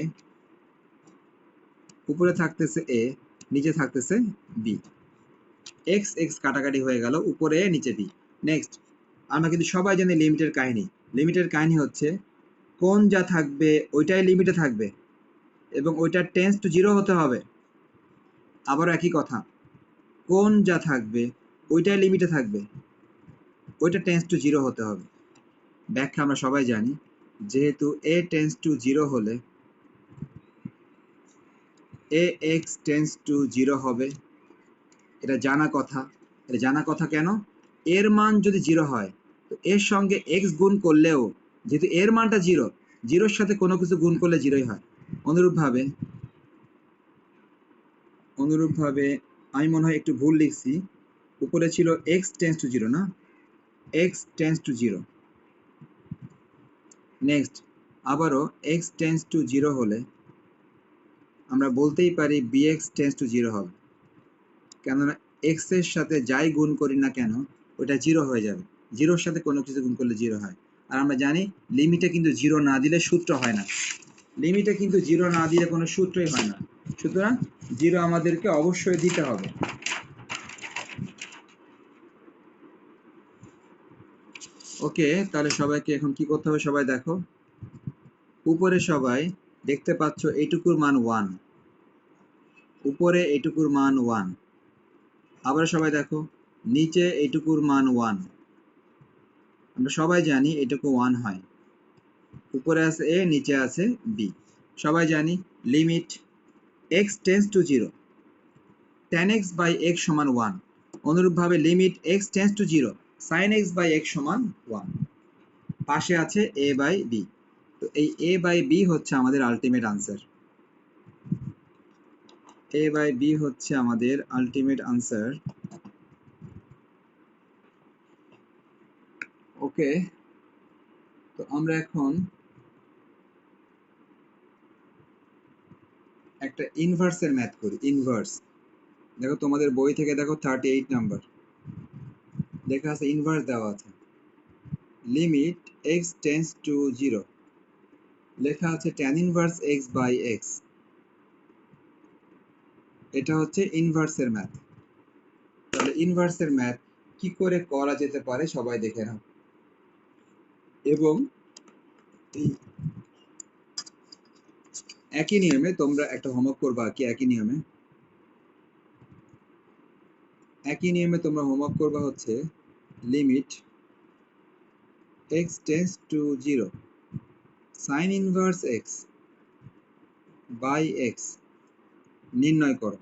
নিচে থাকতেছে বি। এক্স এক্স কাটাকাটি হয়ে গেল, উপরে এ নিচে বি। নেক্সট, আমরা কিন্তু সবাই জানি লিমিটের কাহিনী। লিমিটের কাহিনী হচ্ছে কোন যা থাকবে ওইটাই লিমিটে থাকবে এবং ওইটা টেন্স টু জিরো হতে হবে। আবার একই কথা, কোন যা থাকবে ওইটাই লিমিটে থাকবে, ওইটা টেন্স টু জিরো হতে হবে। ব্যাখ্যা আমরা সবাই জানি, যেহেতু এ টেন্স টু জিরো হলে এ এক্স টেন্স টু জিরো হবে। এটা জানা কথা। এটা জানা কথা কেন? এর মান যদি জিরো হয় তো এর সঙ্গে এক্স গুণ করলেও যেহেতু এর মানটা জিরো, জিরোর সাথে কোনো কিছু গুণ করলে জিরোই হয়। অনুরূপভাবে আমি মনে হয় একটু ভুল লিখছি, উপরে ছিল এক্স টেন্স টু জিরো, না? X tends to zero. Next, আবারও এক্স টেন্স টু জিরো হলে আমরা বলতেই পারি bx টেন্স টু জিরো হবে, কেননা এক্স এর সাথে যাই গুণ করি না কেন ওটা জিরো হয়ে যাবে। জিরোর সাথে কোনো কিছু গুণ করলে জিরো হয়। আর আমরা জানি লিমিটে কিন্তু জিরো না দিলে সূত্র হয় না, লিমিটে কিন্তু জিরো না দিলে কোনো সূত্রই হয় না। সুতরাং জিরো আমাদেরকে অবশ্যই দিতে হবে। ওকে, তাহলে সবাইকে এখন কি করতে হবে সবাই দেখো। উপরে সবাই দেখতে পাচ্ছ এইটুকুর মান 1, উপরে এইটুকুর মান 1। আবার সবাই দেখো নিচে এইটুকুর মান 1। আমরা সবাই জানি এইটুকু 1 হয়। উপরে আছে এ, নিচে আছে বি। সবাই জানি limit x tends to 0 tan x by x সমান 1। অনুরূপভাবে limit x tends to 0 sin x by x সমান 1। পাশে আছে a বাই b। তো এই a বাই b হচ্ছে আমাদের ultimate answer. a by b হচ্ছে আমাদের আলটিমেট আনসার। ওকে, তো আমরা এখন একটা ইনভার্সের ম্যাথ করি। ইনভার্স দেখো তোমাদের বই থেকে দেখো 38 নাম্বার লেখা আছে, ইনভার্স দেওয়া আছে। লিমিট x টেন্স টু 0 লেখা আছে tan inverse x by x। এটা হচ্ছে ইনভার্সের ম্যাথ। তাহলে ইনভার্সের ম্যাথ কি করে করা যেতে পারে সবাই দেখে নাও। এবং একই নিয়মে তোমরা একটা হোমওয়ার্ক করবা, কি একই নিয়মে তোমরা হোমওয়ার্ক করবা হচ্ছে limit x tends to 0 sin inverse x by x নির্ণয় করো।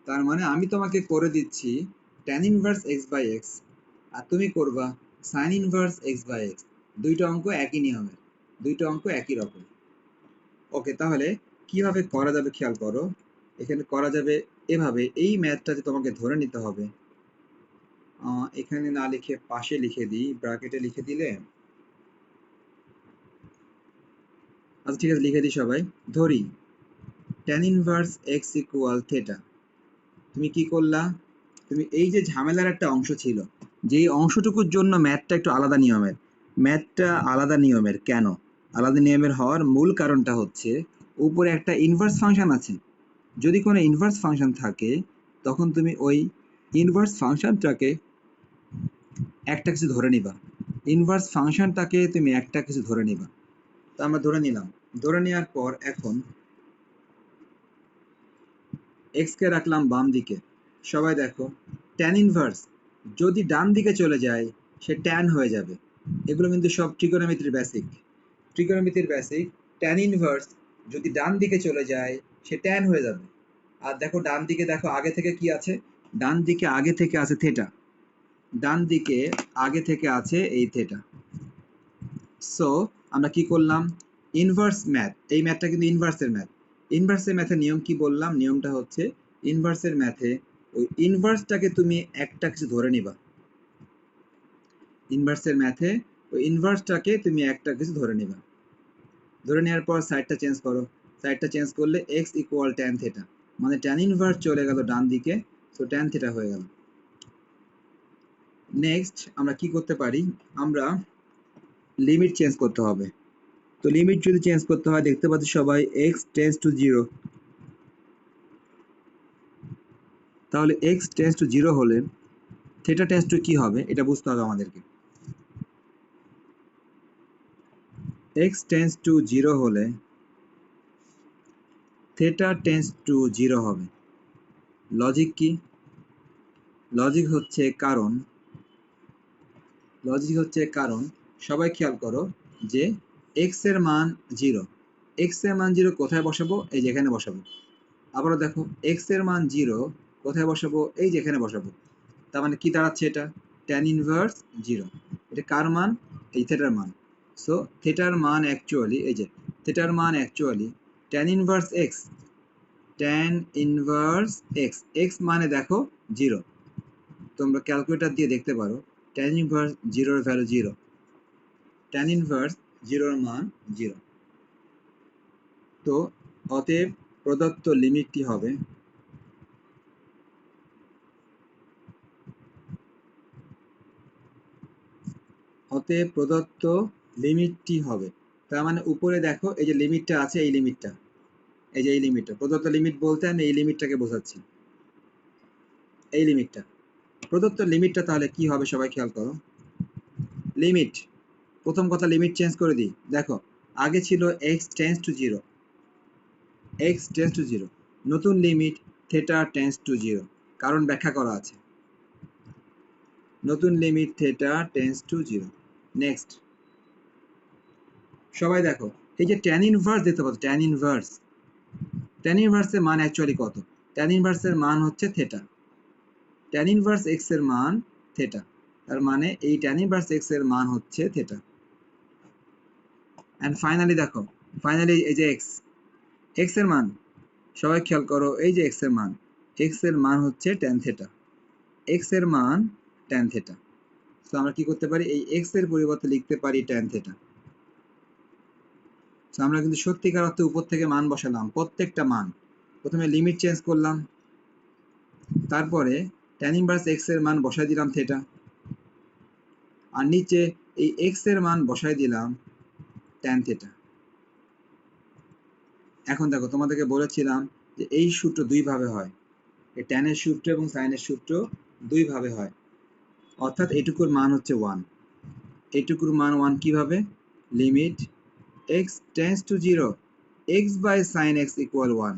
তার মানে আমি তোমাকে করে দিচ্ছি tan inverse x by x আর তুমি করবা sin inverse x by x। দুইটা অঙ্ক একই নিয়মের, দুইটা অঙ্ক একই রকম। ওকে, তাহলে কিভাবে করা যাবে খেয়াল করো। এখানে করা যাবে এভাবে, এই ম্যাথটাতে তোমাকে ধরে নিতে হবে। এখানে না লিখে পাশে লিখে দিই, ব্র্যাকেটে লিখে দিলে। আচ্ছা ঠিক আছে, লিখে দিই সবাই। ধরি tan inverse x equal theta. তুমি কি করলা, তুমি এই যে ঝামেলার একটা অংশ ছিল, যেই অংশটুকুর জন্য ম্যাথটা একটু আলাদা নিয়মের। ম্যাথটা আলাদা নিয়মের কেন? আলাদা নিয়মের হওয়ার মূল কারণটা হচ্ছে উপরে একটা ইনভার্স ফাংশন আছে। যদি কোনো ইনভার্স ফাংশন থাকে তখন তুমি ওই ইনভার্স ফাংশনটাকে একটা কিছু ধরে নিবা। ইনভার্স ফাংশনটাকে তুমি একটা কিছু ধরে নিবা। তো আমরা ধরে নিলাম, ধরে নেওয়ার পর এখন x কে রাখলাম বাম দিকে। সবাই দেখো tan ইনভার্স যদি ডান দিকে চলে যায় সে tan হয়ে যাবে। এগুলো কিন্তু সব ট্রিগোনোমেট্রির বেসিক। ট্রিগোনোমেট্রির বেসিক, tan ইনভার্স যদি ডান দিকে চলে যায় সে tan হয়ে যাবে। আর দেখো ডান দিকে, দেখো আগে থেকে কি আছে, ডান দিকে আগে থেকে আছে থিটা। ডান দিকে আগে থেকে আছে এই থিটা। সো আমরা কি করলাম, ইনভার্স ম্যাথ, এই ম্যাথটা কিন্তু ইনভার্সের ম্যাথ। ইনভার্সের ম্যাথের নিয়ম কি বললাম, নিয়মটা হচ্ছে ইনভার্সের ম্যাথে ওই ইনভার্সটাকে তুমি একটা কিছু ধরে নিবা। ইনভার্সের ম্যাথে ওই ইনভার্সটাকে তুমি একটা কিছু ধরে নিবা। ধরে নেওয়ার পর সাইডটা চেঞ্জ করো, সাইডটা চেঞ্জ করলে এক্স ইকুয়াল ট্যান থেটা, মানে ট্যান ইনভার্স চলে গেল ডান দিকে, সো ট্যান থেটা হয়ে গেল। নেক্সট আমরা কি করতে পারি, আমরা লিমিট চেঞ্জ করতে হবে। তো লিমিট যদি চেঞ্জ করতে হয়, দেখতে পাচ্ছি সবাই এক্স টেন্স টু 0, তাহলে এক্স টেন্স টু 0 হলে থেটা টেন্স টু কি হবে এটা বুঝতে হবে আমাদেরকে। এক্স টেন্স টু 0 হলে থেটা টেন্স টু 0 হবে। লজিক কি? লজিক হচ্ছে কারণ সবাই খেয়াল করো যে এক্স এর মান 0, এক্স এর মান 0 কোথায় বসাবো, এই যেখানে বসাবো। আবারও দেখো এক্স এর মান 0 কোথায় বসাবো, এই যেখানে বসাবো। তার মানে কি দাঁড়াচ্ছে, এটা ট্যান ইনভার্স 0। এটা কার মান? এই থেটার মান। সো থেটার মান অ্যাকচুয়ালি, এই যে থেটার মান actually tan inverse x, tan inverse x. X মানে দেখো 0, তোমরা ক্যালকুলেটর দিয়ে দেখতে পারো ট্যান ইনভার্স 0 এর ভ্যালু 0, ট্যান ইনভার্স 0 এর মান 0। তো অতএব প্রদত্ত লিমিটটি হবে তার মানে উপরে দেখো এই যে লিমিটটা আছে, এই লিমিটটা, এই যে এই লিমিটটা প্রদত্ত লিমিট বলতে আমি এই লিমিটটাকে বোঝাচ্ছি, এই লিমিটটা প্রদত্ত লিমিটটা। তাহলে কি হবে সবাই খেয়াল করো, লিমিট, প্রথম কথা লিমিট চেঞ্জ করে দিই। দেখো আগে ছিল x tends to 0, x tends to 0, নতুন লিমিট থেটা টেন্স টু 0, কারণ ব্যাখ্যা করা আছে, নতুন limit theta tense to 0। Next সবাই দেখো এই যে ট্যান ইনভার্স দেখতে পাচ্ছ, ট্যান ইনভার্সের মান অ্যাকচুয়ালি কত? ট্যান ইনভার্সের মান হচ্ছে থেটা, ট্যান ইনভার্স এক্স এর মান থেটা, তার মানে এই ট্যান ইনভার্স এক্স এর মান হচ্ছে থেটা। এন্ড ফাইনালি দেখো, ফাইনালি এই যে এক্স এর মান, সবাই খেয়াল করো এই যে এক্স এর মান হচ্ছে ট্যান থেটা, এক্স এর মান ট্যান থেটা। সো আমরা কি করতে পারি, এই এক্স এর পরিবর্তে লিখতে পারি ট্যান থেটা। সো আমরা কিন্তু সত্যিকার অর্থে উপর থেকে মান বসালাম, প্রত্যেকটা মান প্রথমে লিমিট চেঞ্জ করলাম, তারপরে ট্যান ইনভার্স এক্স এর মান বসাই দিলাম থেটা, আর নিচে এই এক্স এর মান বসাই দিলাম ট্যান থেটা। এখন দেখো তোমাদেরকে বলেছিলাম যে এই সূত্র দুই ভাবে হয়, এই ট্যানের সূত্র এবং সাইনের সূত্র দুই ভাবে হয়, অর্থাৎ এটুকুর মান হচ্ছে 1, এটুকুর মান 1 কিভাবে, limit x tends to 0 x by sine x equal 1।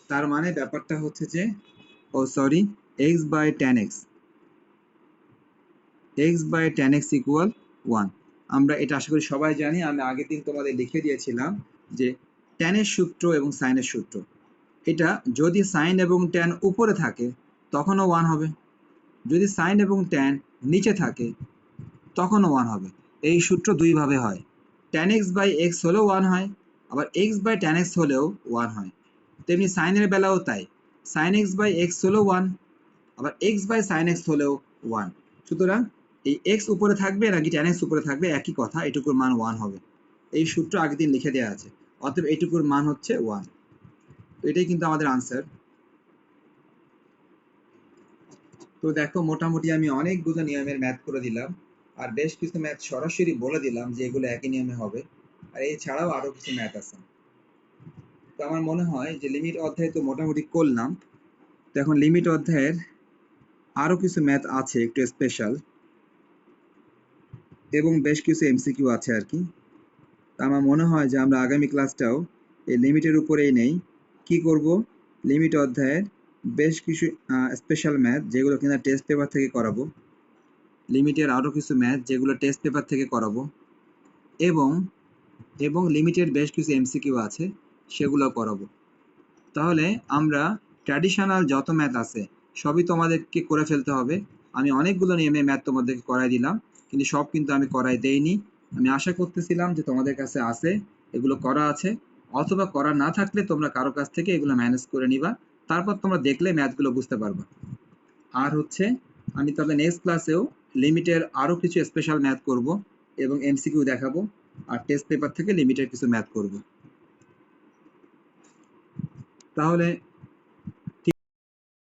তার মানে ব্যাপারটা হচ্ছে যে x by tan x equal 1। আমরা এটা আশা করি সবাই জানি, আমি আগের দিন তোমাদের লিখে দিয়েছিলাম যে ট্যানের সূত্র এবং সাইনের সূত্র, এটা যদি সাইন এবং ট্যান উপরে থাকে তখনও 1 হবে, যদি সাইন এবং ট্যান নিচে থাকে তখনও 1 হবে। এই সূত্র দুই ভাবে হয়, tan x বাই x হলেও 1 হয়, আবার x বাই tan x হলেও 1 হয়। তেমনি সাইনের বেলাও তাই, sin x বাই x হলেও 1, আবার x বাই sin x হলেও 1। সুতরাং এই x উপরে থাকবে নাকি tan x উপরে থাকবে একই কথা, এটুকুর মান 1 হবে। এই সূত্র আগের দিন লিখে দেওয়া আছে, অতএব এইটুকুর মান হচ্ছে 1। তো এটাই কিন্তু আমাদের আনসার। তো দেখো মোটামুটি আমি অনেকগুলো নিয়মের ম্যাথ করে দিলাম, আর বেশ কিছু ম্যাথ সরাসরি বলে দিলাম যে এগুলো একই নিয়মে হবে, আর এছাড়াও আরো কিছু ম্যাথ আছে। তো আমার মনে হয় যে লিমিট অধ্যায় তো মোটামুটি করলাম, তো এখন লিমিট অধ্যায়ের আরো কিছু ম্যাথ আছে একটু স্পেশাল, এবং বেশ কিছু এমসিকিউ আছে আর কি। আমার মনে হয় যে আমরা আগামী ক্লাসটাও এই লিমিটের উপরেই নেই। কি করব, লিমিট অধ্যায়ের বেশ কিছু স্পেশাল ম্যাথ যেগুলো কিনা টেস্ট পেপার থেকে করাবো, লিমিটের আরও কিছু ম্যাথ যেগুলো টেস্ট পেপার থেকে করাবো, এবং লিমিটের বেশ কিছু এমসিকিউ আছে সেগুলো করাবো। তাহলে আমরা ট্র্যাডিশনাল যত ম্যাথ আছে সবই তোমাদেরকে করে ফেলতে হবে। আমি অনেকগুলো নিয়মে ম্যাথ তোমাদেরকে করাই দিলাম, কিন্তু সব কিন্তু আমি করাই দেইনি। আমি আশা করতেছিলাম যে তোমাদের কাছে আছে, এগুলো করা আছে, অথবা করা না থাকলে তোমরা কারো কাছ থেকে এগুলো ম্যানেজ করে নিবা, তারপর তোমরা দেখলে ম্যাথগুলো বুঝতে পারবা। আর হচ্ছে আমি তবে নেক্সট ক্লাসেও লিমিটের আরও কিছু স্পেশাল ম্যাথ করব এবং এমসিকিউ দেখাবো। আর টেস্ট পেপার থেকে লিমিটের কিছু ম্যাথ করব। তাহলে